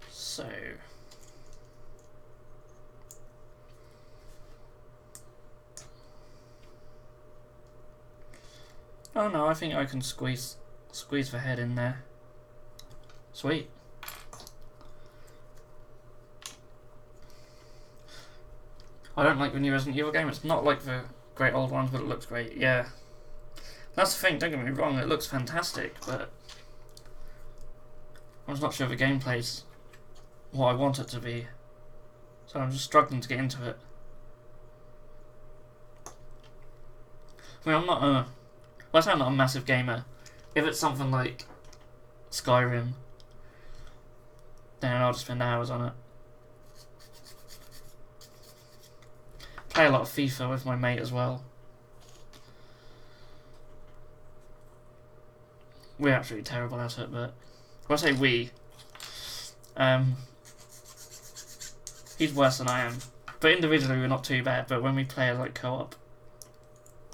So, oh no, I think I can squeeze the head in there. Sweet. I don't like the new Resident Evil game. It's not like the great old ones, but it looks great. Yeah, that's the thing. Don't get me wrong; it looks fantastic, but I'm just not sure the gameplay's what I want it to be, so I'm just struggling to get into it. I mean, I'm not a... Well, I say I'm not a massive gamer. If it's something like Skyrim, then I'll just spend hours on it. Play a lot of FIFA with my mate as well. We're absolutely terrible at it, but... When I say we... he's worse than I am. But individually we're not too bad, but when we play like co-op,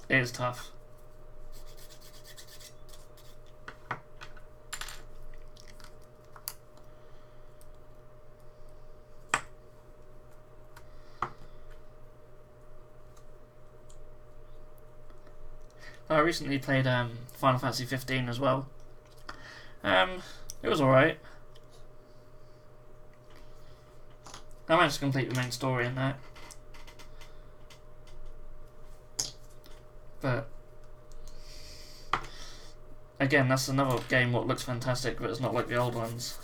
it is tough. I recently played Final Fantasy 15 as well. It was alright. I managed to complete the main story in that. But again, that's another game what looks fantastic, but it's not like the old ones.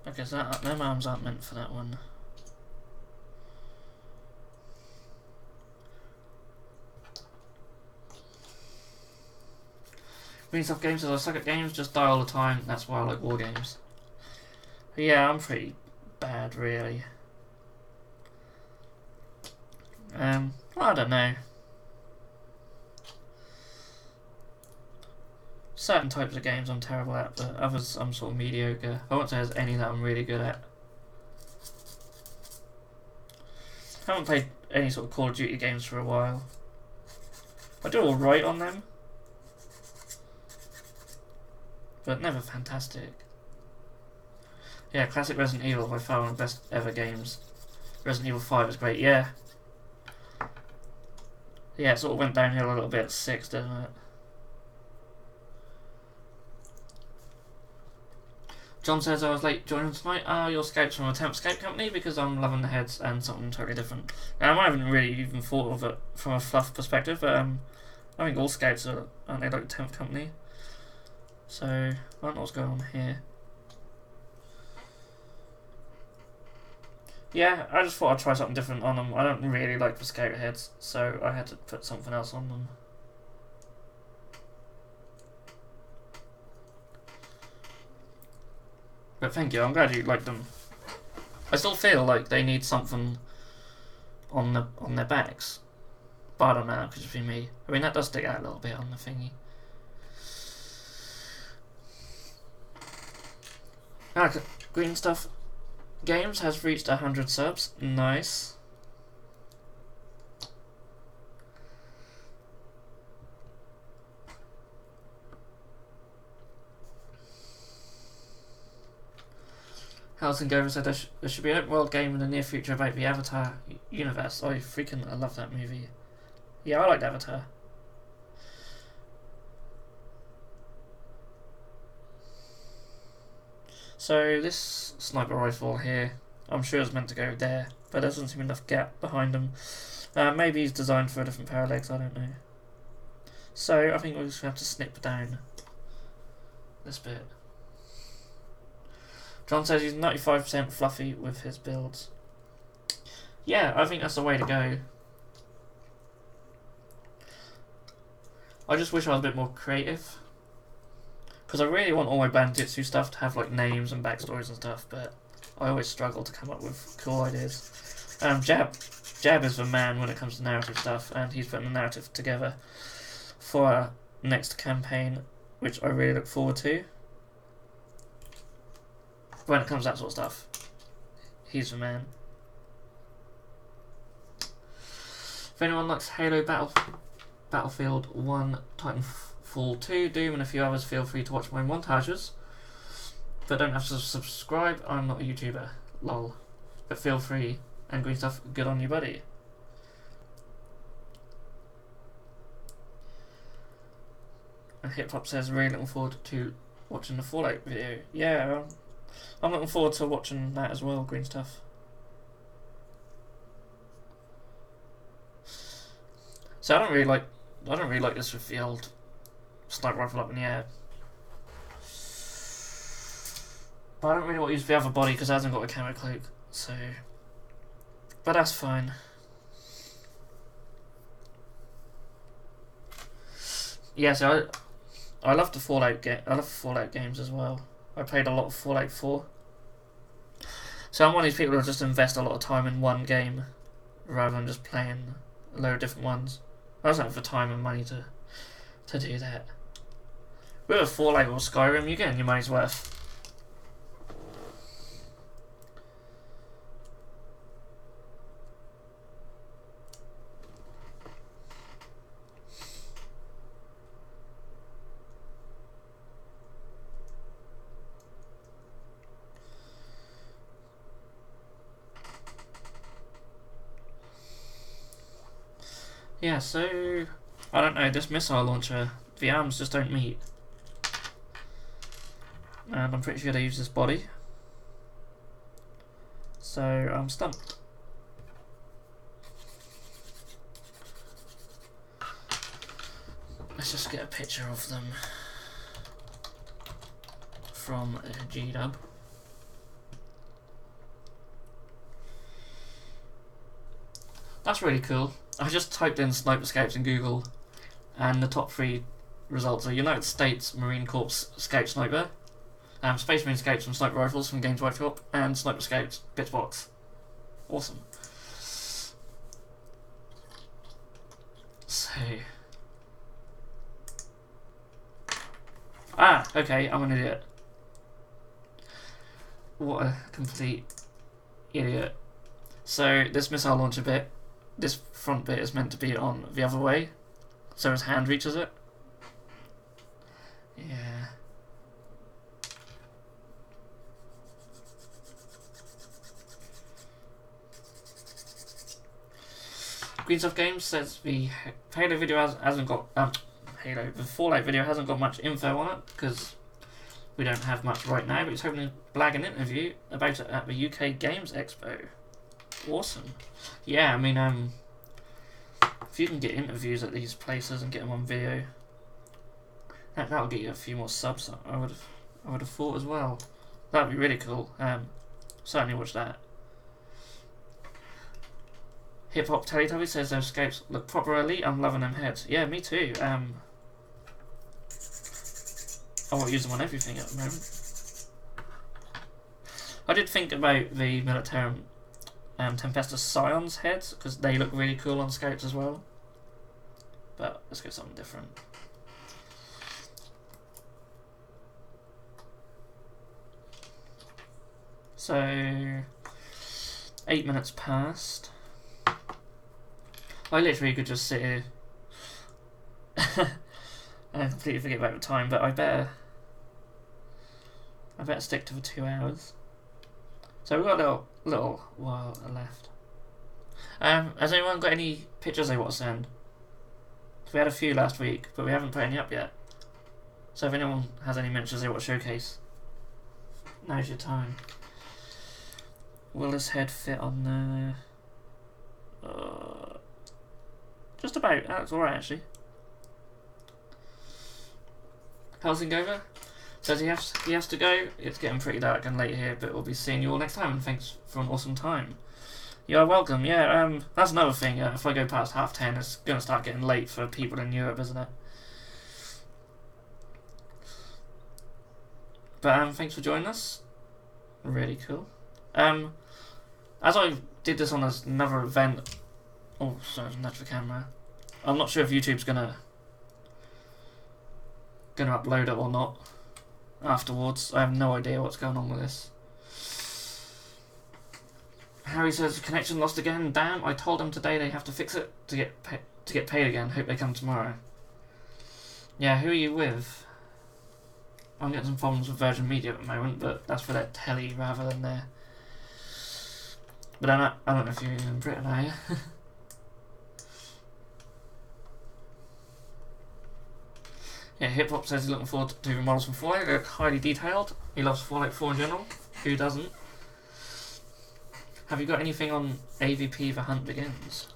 Okay, so them arms aren't meant for that one. Winning stuff games, as I suck at games, just die all the time. That's why I like war games. But yeah, I'm pretty bad, really. I don't know. Certain types of games I'm terrible at, but others I'm sort of mediocre. I won't say there's any that I'm really good at. I haven't played any sort of Call of Duty games for a while. I do alright on them, but never fantastic. Yeah, classic Resident Evil by far one of the best ever games. Resident Evil 5 is great, yeah. Yeah, it sort of went downhill a little bit at 6, didn't it? John says I was late joining tonight. Are your scouts from a temp scout company? Because I'm loving the heads and something totally different. I haven't really even thought of it from a fluff perspective, but I think all scouts aren't they like a temp company? So I don't know what's going on here. Yeah, I just thought I'd try something different on them. I don't really like the scout heads, so I had to put something else on them. But thank you, I'm glad you like them. I still feel like they need something on their backs. But I don't know, it could just be me. I mean, that does stick out a little bit on the thingy. Green Stuff Games has reached 100 subs. Nice. Alison Gover said there should be an open world game in the near future about the Avatar universe. I love that movie. Yeah, I liked Avatar. So this sniper rifle here, I'm sure it's meant to go there, but there doesn't seem enough gap behind him. Maybe he's designed for a different pair of legs, I don't know. So I think we'll just have to snip down this bit. John says he's 95% fluffy with his builds. Yeah, I think that's the way to go. I just wish I was a bit more creative. Because I really want all my Banditsu stuff to have like names and backstories and stuff, but I always struggle to come up with cool ideas. Jab is the man when it comes to narrative stuff, and he's putting the narrative together for our next campaign, which I really look forward to. When it comes to that sort of stuff, he's the man. If anyone likes Halo Battlefield 1, Titanfall 2, Doom and a few others, feel free to watch my montages. But don't have to subscribe, I'm not a YouTuber, lol. But feel free, and Green Stuff, good on you buddy. And Hip Hop says, really looking forward to watching the Fallout video. Yeah, I'm looking forward to watching that as well, Green Stuff. So I don't really like this with the old sniper rifle up in the air. But I don't really want to use the other body because it hasn't got a camo cloak, so. But that's fine. Yeah, so I love the Fallout games as well. I played a lot of Fallout 4. So I'm one of these people who just invest a lot of time in one game rather than just playing a load of different ones. I just have the time and money to do that. With a Fallout or Skyrim, you're getting your money's worth. Yeah, so I don't know, this missile launcher, the arms just don't meet. And I'm pretty sure they use this body. So I'm stumped. Let's just get a picture of them from G-Dub. That's really cool. I just typed in Sniper Scouts in Google, and the top 3 results are United States Marine Corps Scout Sniper, Space Marine Scouts from Sniper Rifles from Games Workshop, and Sniper Scouts Bitzbox. Awesome. So... okay, I'm an idiot. What a complete idiot. So this missile launcher bit, this front bit is meant to be on the other way, so his hand reaches it. Yeah. Greensoft Games says the Halo video hasn't got the Fallout video hasn't got much info on it because we don't have much right now, but he's hoping to blag an interview about it at the UK Games Expo. Awesome. Yeah, I mean, if you can get interviews at these places and get them on video, that'll get you a few more subs. I would have thought as well. That'd be really cool. Certainly watch that. Hip Hop Teletubby says those scouts look proper elite. I'm loving them heads. Yeah, me too. I won't use them on everything at the moment. I did think about the Militarum Tempestus Scions heads because they look really cool on scouts as well. But let's go something different. So 8 minutes passed. I literally could just sit here and completely forget about the time, but I better stick to the 2 hours. So we've got a little while left. Has anyone got any pictures they want to send? We had a few last week, but we haven't put any up yet. So if anyone has any mentions they want to showcase, now's your time. Will this head fit on there? Just about. That's alright actually. Helsing over says he has to go. It's getting pretty dark and late here, but we'll be seeing you all next time. And thanks for an awesome time. You're welcome. Yeah. That's another thing. If I go past 10:30, it's gonna start getting late for people in Europe, isn't it? But thanks for joining us. Really cool. As I did this on another event. Oh, sorry, that's the camera. I'm not sure if YouTube's gonna upload it or not afterwards. I have no idea what's going on with this. Harry says connection lost again. Damn! I told them today they have to fix it to get paid again. Hope they come tomorrow. Yeah, who are you with? I'm getting some problems with Virgin Media at the moment, but that's for their telly rather than their. But I don't know if you're in Britain, are you? Yeah, Hip Hop says he's looking forward to the models from Fallout. They look highly detailed. He loves Fallout 4 in general. Who doesn't? Have you got anything on AVP The Hunt Begins?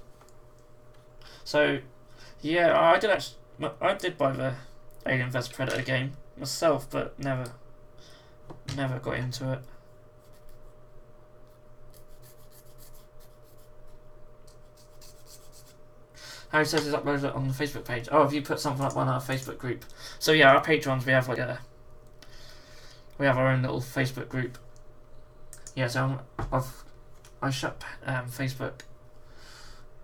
So, yeah, I did buy the Alien vs Predator game myself, but never got into it. Harry says he's uploaded it on the Facebook page. Oh, have you put something up on our Facebook group? So yeah, our patrons, we have our own little Facebook group. Yeah, so I shut Facebook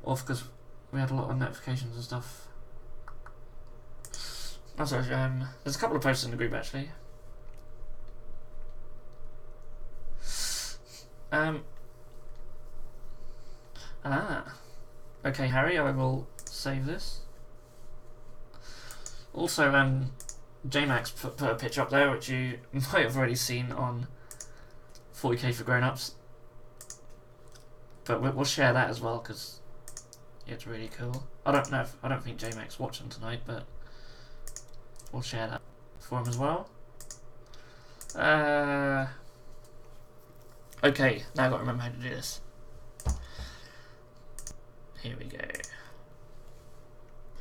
off because we had a lot of notifications and stuff. Oh, sorry, there's a couple of posts in the group actually. Okay, Harry, I will save this. Also, JMax put a picture up there, which you might have already seen on 40k for grown-ups. But we'll share that as well because it's really cool. I don't think JMax watching tonight, but we'll share that for him as well. Okay, now I've got to remember how to do this. Here we go.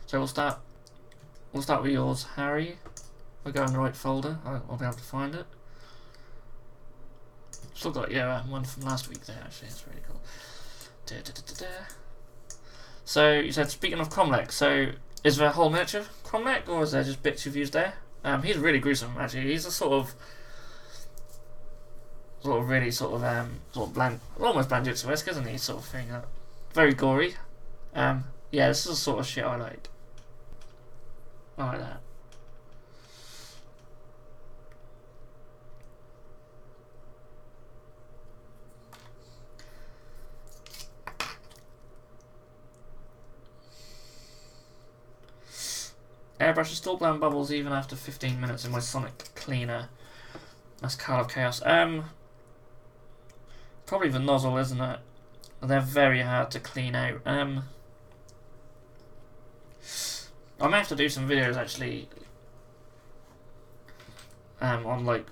So we'll start with yours, Harry. We'll go in the right folder. I'll be able to find it. Still got one from last week there actually. It's really cool. So you said speaking of Cromlech, so is there a whole miniature Cromlech or is there just bits you've used there? He's really gruesome actually. He's a sort of bland, almost Banjitsu-esque, isn't he? Sort of thing. Very gory. Yeah, this is the sort of shit I like. I like that. Airbrush is still blowing bubbles even after 15 minutes in my sonic cleaner. That's Card of Chaos. Probably the nozzle, isn't it? They're very hard to clean out. I may have to do some videos actually on like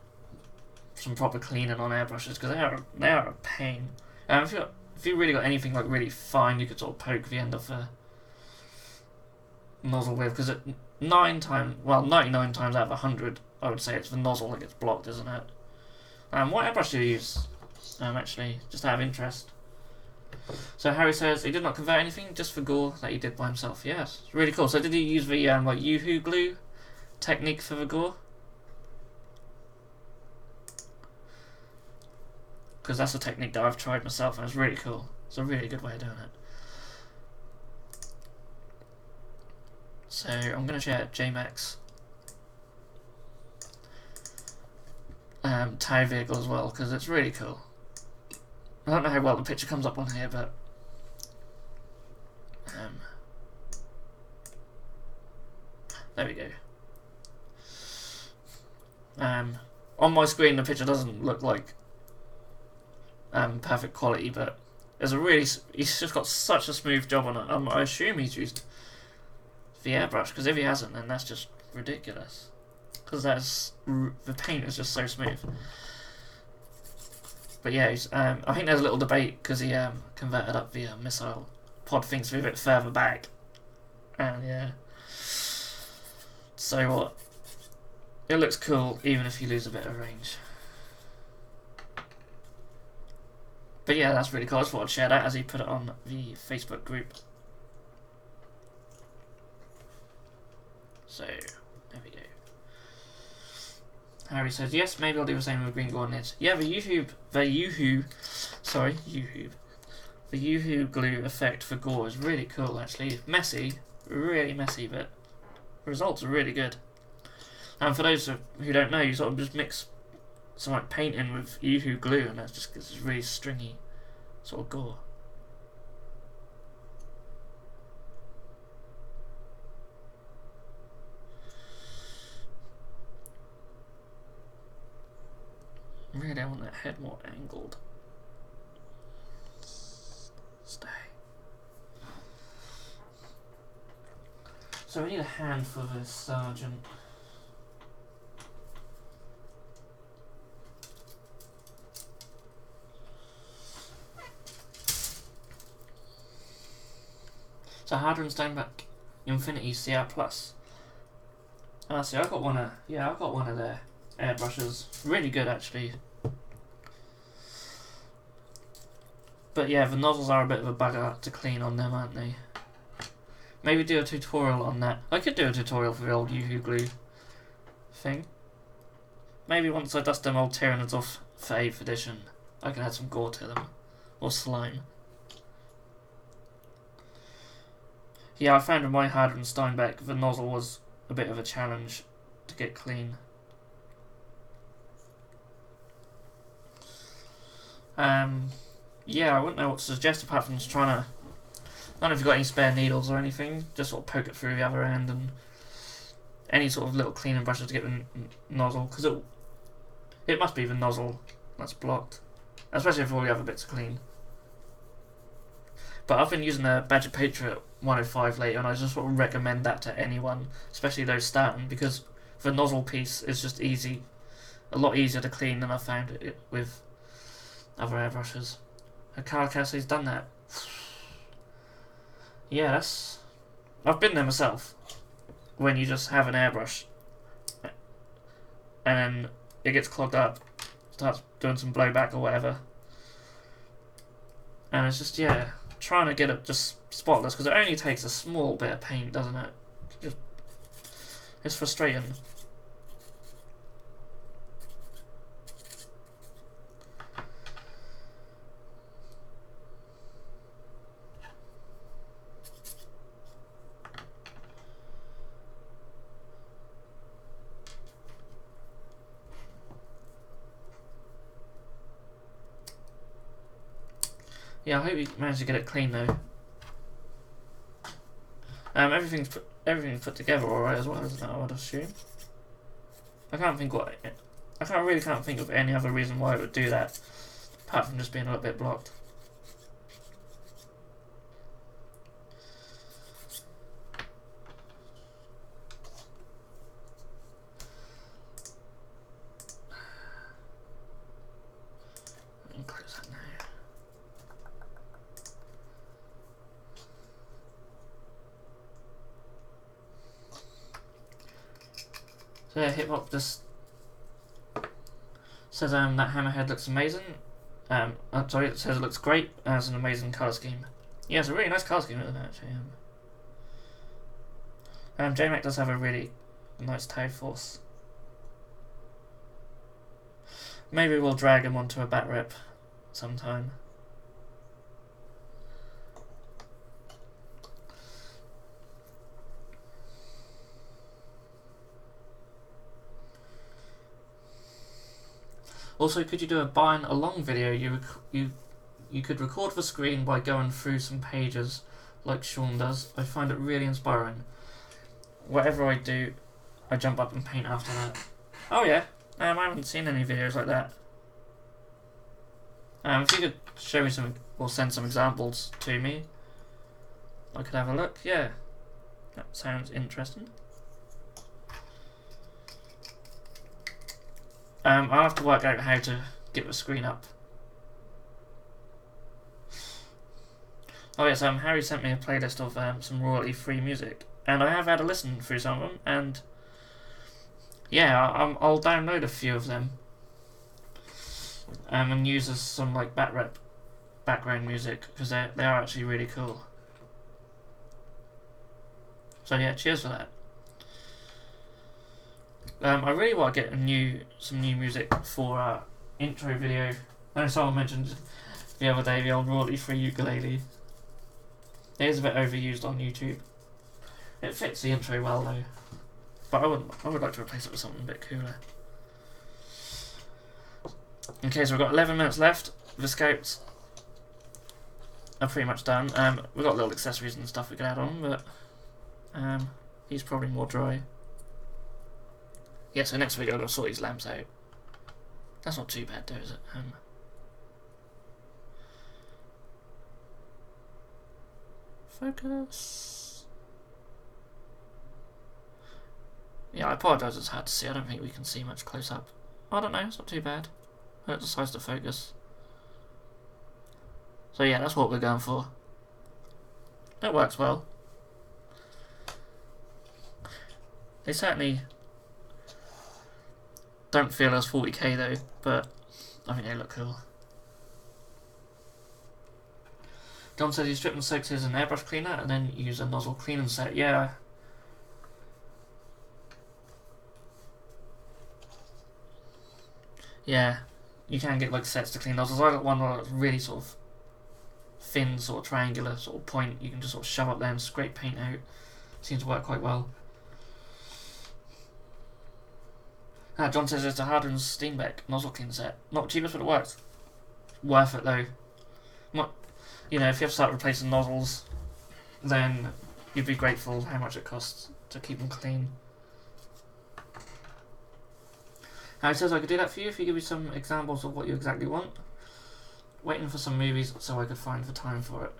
some proper cleaning on airbrushes, because they are a pain. If you really got anything like really fine, you could sort of poke the end of the nozzle with, because 99 times out of 100, I would say it's the nozzle that gets blocked, isn't it? What airbrush do you use? Actually, just out of interest. So Harry says he did not convert anything, just for gore that he did by himself. Yes, really cool. So did he use the like Yoo-hoo glue technique for the gore? Because that's a technique that I've tried myself and it's really cool. It's a really good way of doing it. So I'm going to share JMax Thai vehicle as well, because it's really cool. I don't know how well the picture comes up on here, but there we go. On my screen the picture doesn't look like perfect quality, but there's he's just got such a smooth job on it. I assume he's used the airbrush, because if he hasn't, then that's just ridiculous. Because the paint is just so smooth. But yeah, I think there's a little debate because he converted up the missile pod things a bit further back, and yeah. So what? It looks cool even if you lose a bit of range. But yeah, that's really cool. I just thought I'd share that as he put it on the Facebook group. So there we go. Harry says, yes, maybe I'll do the same with Green Gore Knit. Yeah, the Yoo-hoo glue effect for gore is really cool, actually. It's messy, really messy, but the results are really good. And for those who don't know, you sort of just mix some like paint in with Yoo-hoo glue, and that just gives this really stringy sort of gore. Really, I want that head more angled. Stay. So we need a hand for the sergeant. So Harder and Steinbeck Infinity CR Plus. See, I got one of their airbrushes. Really good, actually. But yeah, the nozzles are a bit of a bugger to clean on them, aren't they? Maybe do a tutorial on that. I could do a tutorial for the old Yoo-hoo glue thing. Maybe once I dust them old Tyranids off for 8th edition, I can add some gore to them. Or slime. Yeah, I found in my Harder and Steinbeck the nozzle was a bit of a challenge to get clean. Yeah, I wouldn't know what to suggest apart from just trying to... I don't know if you've got any spare needles or anything, just sort of poke it through the other end, and any sort of little cleaning brushes to get the nozzle, because it must be the nozzle that's blocked, especially if all the other bits are clean. But I've been using the Badger Patriot 105 lately, and I just sort of recommend that to anyone, especially those starting, because the nozzle piece is just a lot easier to clean than I found it with other airbrushes. Carl Cassie's done that. Yeah, I've been there myself. When you just have an airbrush and then it gets clogged up, starts doing some blowback or whatever, and it's just, yeah, trying to get it just spotless, because it only takes a small bit of paint, doesn't it? It's frustrating. Yeah, I hope you managed to get it clean though. Everything's put together alright as well, isn't it? I would assume. I can't think of any other reason why it would do that, apart from just being a little bit blocked. Close that now. So yeah, Hip-Hop just says that Hammerhead looks amazing. Sorry, it says it looks great, has an amazing colour scheme. Yeah, it's a really nice colour scheme, isn't it, actually? JMac does have a really nice tag force. Maybe we'll drag him onto a bat rep sometime. Also, could you do a buying along video? You could record the screen by going through some pages like Sean does. I find it really inspiring. Whatever I do, I jump up and paint after that. Oh yeah, I haven't seen any videos like that. If you could show me some, or send some examples to me, I could have a look. Yeah, that sounds interesting. I'll have to work out how to get the screen up. Oh yes, Harry sent me a playlist of some royalty-free music, and I have had a listen through some of them, and yeah, I'll download a few of them and use as some like bat rep background music, because they are actually really cool. So yeah, cheers for that. I really want to get some new music for our intro video. I know someone mentioned the other day the old royalty-free ukulele. It is a bit overused on YouTube. It fits the intro well though, but I would like to replace it with something a bit cooler. Okay, so we've got 11 minutes left. The scouts are pretty much done. We've got little accessories and stuff we can add on, but he's probably more dry. Yeah, so next week I've got to sort these lamps out. That's not too bad though, is it? Focus. Yeah, I apologise, it's hard to see. I don't think we can see much close up. I don't know, it's not too bad. It decides to focus. So yeah, that's what we're going for. That works well. They certainly don't feel as 40k though, but I think they look cool. John says he stripped and soaked his an airbrush cleaner and then use a nozzle cleaning set. Yeah. Yeah, you can get like sets to clean nozzles. I got one that's really sort of thin, sort of triangular sort of point. You can just sort of shove up there and scrape paint out. Seems to work quite well. John says it's a Harden Steenbeck nozzle clean set. Not the cheapest, but it works. Worth it though. You know, if you have to start replacing nozzles, then you'd be grateful how much it costs to keep them clean. He says I could do that for you if you give me some examples of what you exactly want. Waiting for some movies so I could find the time for it.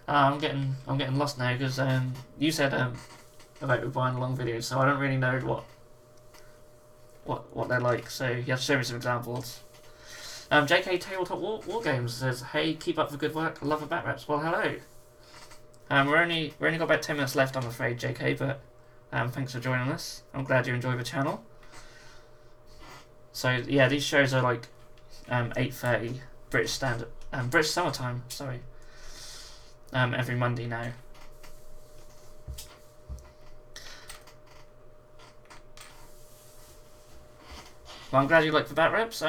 I'm getting lost now because you said about buying long videos, so I don't really know what they're like. So you have to show me some examples. JK Tabletop War Games says, "Hey, keep up the good work. I love the bat reps." Well, hello. We're only got about 10 minutes left, I'm afraid, JK. But thanks for joining us. I'm glad you enjoy the channel. So yeah, these shows are like 8:30 British Standard, British Summer Time. Sorry. Every Monday now. Well, I'm glad you like the bat reps.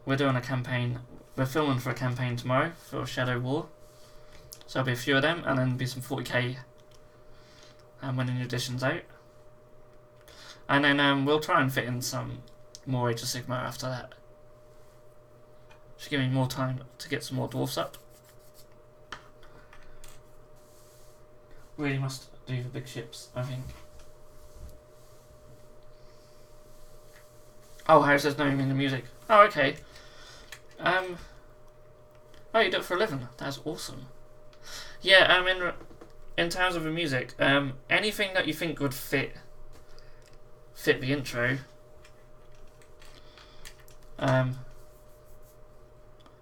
We're doing a campaign. We're filming for a campaign tomorrow for Shadow War. So there'll be a few of them, and then be some 40k when the new edition's out. And then we'll try and fit in some more Age of Sigma after that. Should give me more time to get some more dwarfs up. Really must do the big ships, I think. Oh, Harry says no, you mean the music. Oh, okay. Oh, you do it for a living. That's awesome. Yeah, in terms of the music, anything that you think would fit the intro. I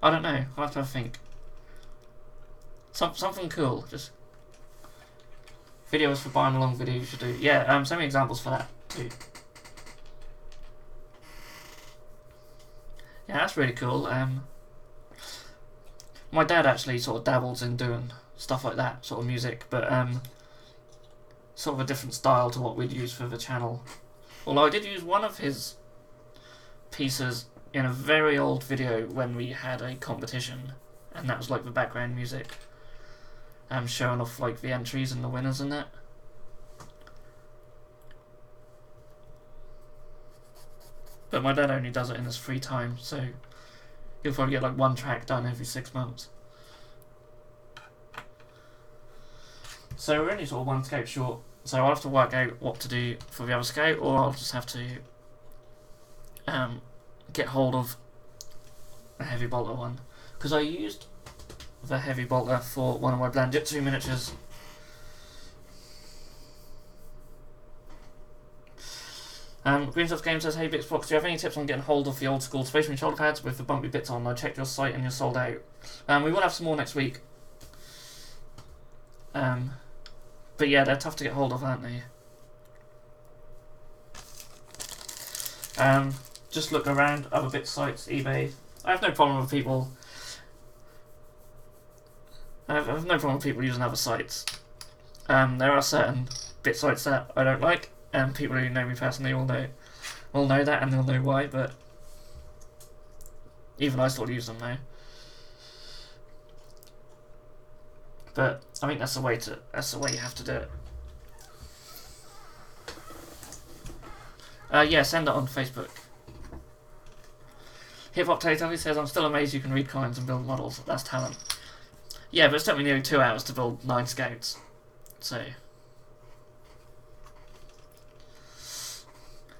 don't know. I'll have to think. Something cool. Just videos for buying along video you should do. Yeah, send me examples for that too. Yeah, that's really cool. My dad actually sort of dabbles in doing stuff like that, sort of music, but sort of a different style to what we'd use for the channel. Although I did use one of his pieces in a very old video when we had a competition, and that was like the background music, showing off like the entries and the winners and that. But my dad only does it in his free time, so he'll probably get like one track done every 6 months. So we're only sort of one scout short, so I'll have to work out what to do for the other scout, or I'll just have to get hold of a heavy bolter one, because I used the heavy bolter for one of my Blandjitsu miniatures. Greenstuff Game says, hey Bitzbox, do you have any tips on getting hold of the old school Space Marine shoulder pads with the bumpy bits on? I checked your site and you're sold out. We will have some more next week. But yeah, they're tough to get hold of, aren't they? Just look around other bit sites, eBay. I have no problem with people. I have no problem with people using other sites. There are certain bit sites that I don't like, and people who know me personally will know that, and they'll know why. But even I still use them now. But I think that's the way you have to do it. Yeah, send it on Facebook. Hip Hop Tato says, I'm still amazed you can read comments and build models. That's talent. Yeah, but it's took me nearly 2 hours to build 9 scouts. So.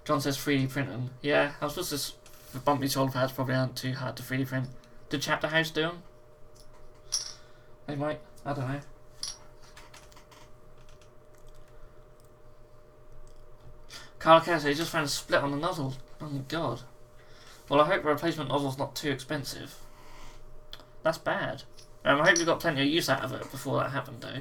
John says 3D printing. Yeah, I suppose this the bumpy shoulder pads probably aren't too hard to 3D print. Did Chapter House do them? They might. I don't know. Carl Cassidy just found a split on the nozzle. Oh my god. Well, I hope the replacement nozzle's not too expensive. That's bad. I hope you got plenty of use out of it before that happened, though.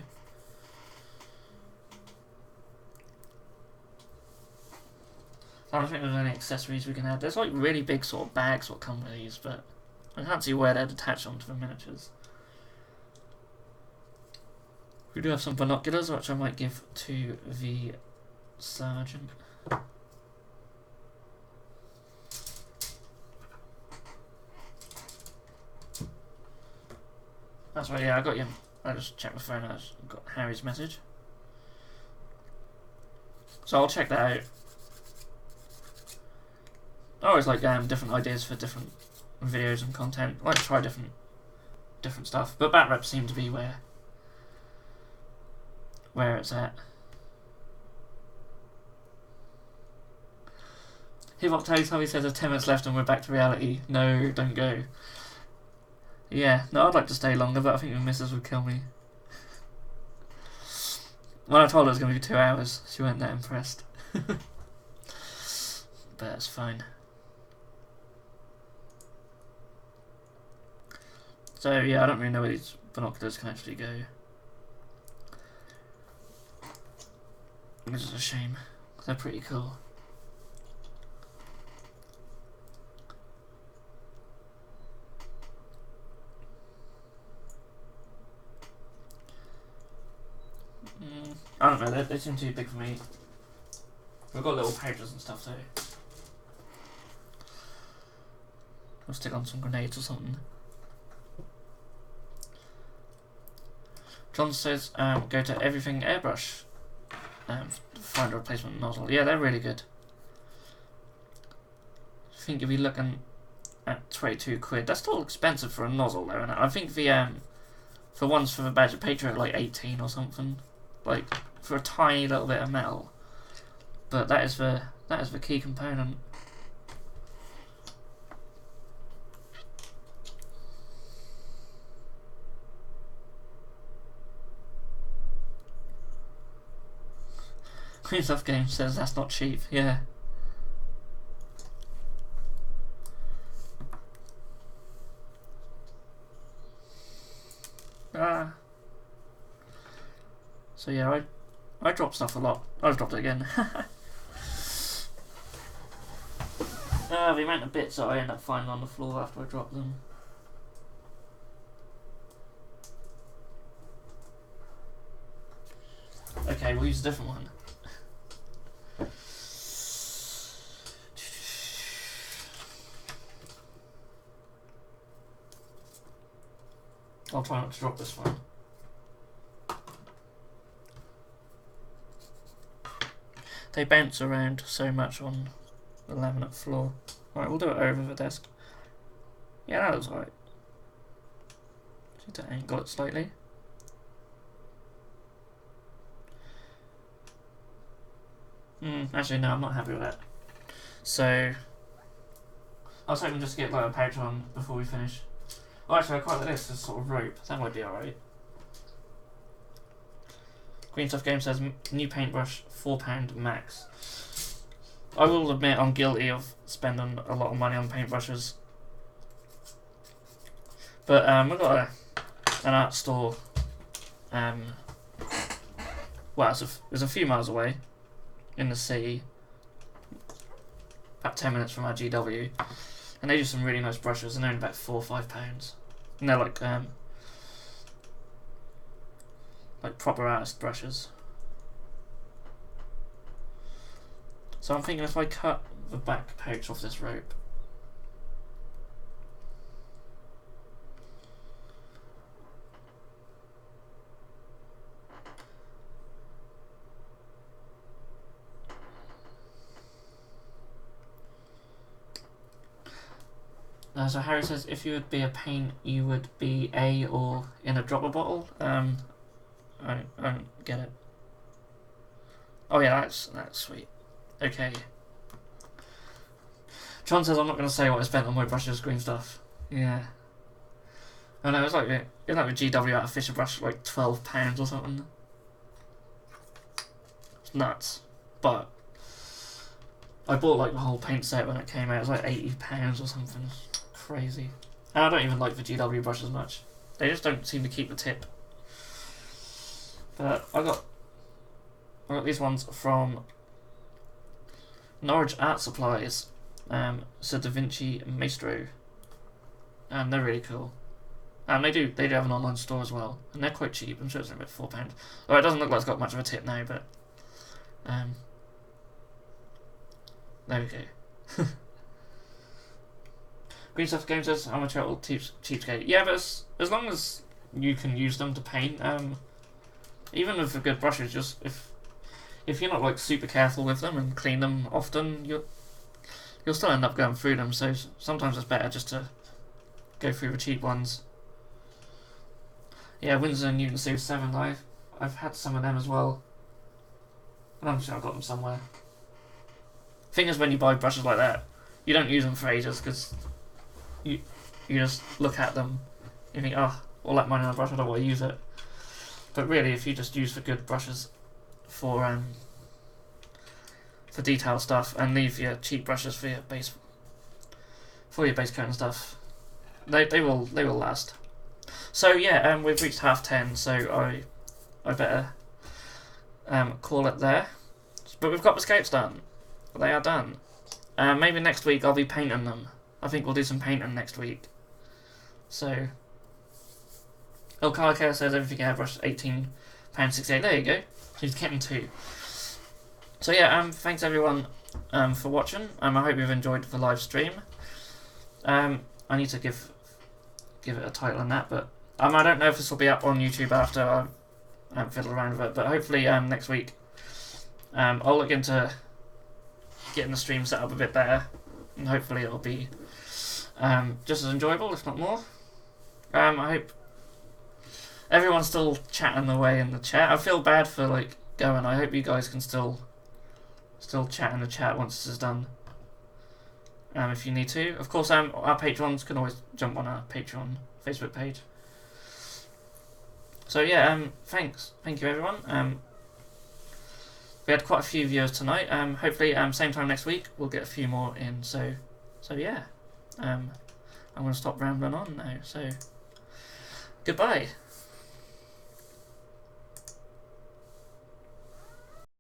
I don't think there's any accessories we can add. There's like really big sort of bags that come with these, but I can't see where they'd attach onto the miniatures. We do have some binoculars, which I might give to the sergeant. That's right, yeah, I got you. I just checked my phone, I got Harry's message. So I'll check that out. I always like different ideas for different videos and content. I like to try different stuff, but bat reps seem to be where it's at. Hivok Toby says there's 10 minutes left and we're back to reality. No, don't go. Yeah, no, I'd like to stay longer, but I think my missus would kill me. When I told her it was going to be 2 hours, she weren't that impressed. But it's fine. So yeah, I don't really know where these binoculars can actually go. Which is a shame, because they're pretty cool. I don't know, they seem too big for me. We've got little pouches and stuff too. We'll stick on some grenades or something. John says, go to Everything Airbrush. Find a replacement nozzle. Yeah, they're really good. think you'll be looking at 22 quid. That's still expensive for a nozzle though, and I think the for ones for the Badger Patriot like 18 or something, like for a tiny little bit of metal. But that is the key component. Queen's Off Game says that's not cheap. Yeah. So yeah, I drop stuff a lot. I've dropped it again. The amount of bits that I end up finding on the floor after I drop them. Okay, we'll use a different one. I'll try not to drop this one. They bounce around so much on the laminate floor. Right, we'll do it over the desk. Yeah, that looks right. Just to angle it slightly. Actually, no, I'm not happy with that. So, I was hoping just to get like a pouch on before we finish. Oh, actually, I quite like this sort of rope. That might be alright. Green Stuff Game says new paintbrush, £4 max. I will admit I'm guilty of spending a lot of money on paintbrushes. But we've got an art store. Well, it's a few miles away in the city, about 10 minutes from our GW, and they do some really nice brushes, and they're only about £4 or £5, and they're like proper artist brushes. So I'm thinking if I cut the back pouch off this rope, so Harry says if you would be a paint, you would be a or in a dropper bottle. I don't get it. Oh yeah, that's sweet. Okay. John says I'm not going to say what I spent on my brushes, Green Stuff. Yeah. I know, it's like a GW out of Fisher brush, like £12 or something. It's nuts. But I bought like the whole paint set when it came out. It was like £80 or something. Crazy. And I don't even like the GW brushes much. They just don't seem to keep the tip. But I got these ones from Norwich Art Supplies. So Da Vinci Maestro. They're really cool. They do have an online store as well, and they're quite cheap. I'm sure it's about £4. Oh, it doesn't look like it's got much of a tip now, but there we go. Green Stuff Game says I'm a total cheapskate. Yeah, but as long as you can use them to paint, even with the good brushes, just if you're not like super careful with them and clean them often, you'll still end up going through them. So sometimes it's better just to go through the cheap ones. Yeah, Winsor and Newton Series 7 I've had some of them as well, and I'm sure I've got them somewhere. Thing is, when you buy brushes like that, you don't use them for ages because you just look at them, you think, oh, all that money on a brush, I don't want to use it. But really, if you just use the good brushes for detail stuff and leave your cheap brushes for your base coat and stuff, they will last. So yeah, we've reached 10:30, so I better call it there. But we've got the scapes done. They are done. Maybe next week I'll be painting them. I think we'll do some painting next week. So, Carl says everything airbrush £18.68. There you go. He's getting 2. So yeah, thanks everyone for watching. I hope you've enjoyed the live stream. I need to give it a title on that, but I don't know if this will be up on YouTube after I fiddle around with it. But hopefully next week I'll look into getting the stream set up a bit better and hopefully it'll be just as enjoyable, if not more. I hope everyone's still chatting away in the chat. I feel bad for like going. I hope you guys can still chat in the chat once this is done. If you need to, of course, our patrons can always jump on our Patreon Facebook page. So yeah, thank you everyone. We had quite a few viewers tonight. Hopefully, same time next week we'll get a few more in. So yeah, I'm gonna stop rambling on now. So goodbye.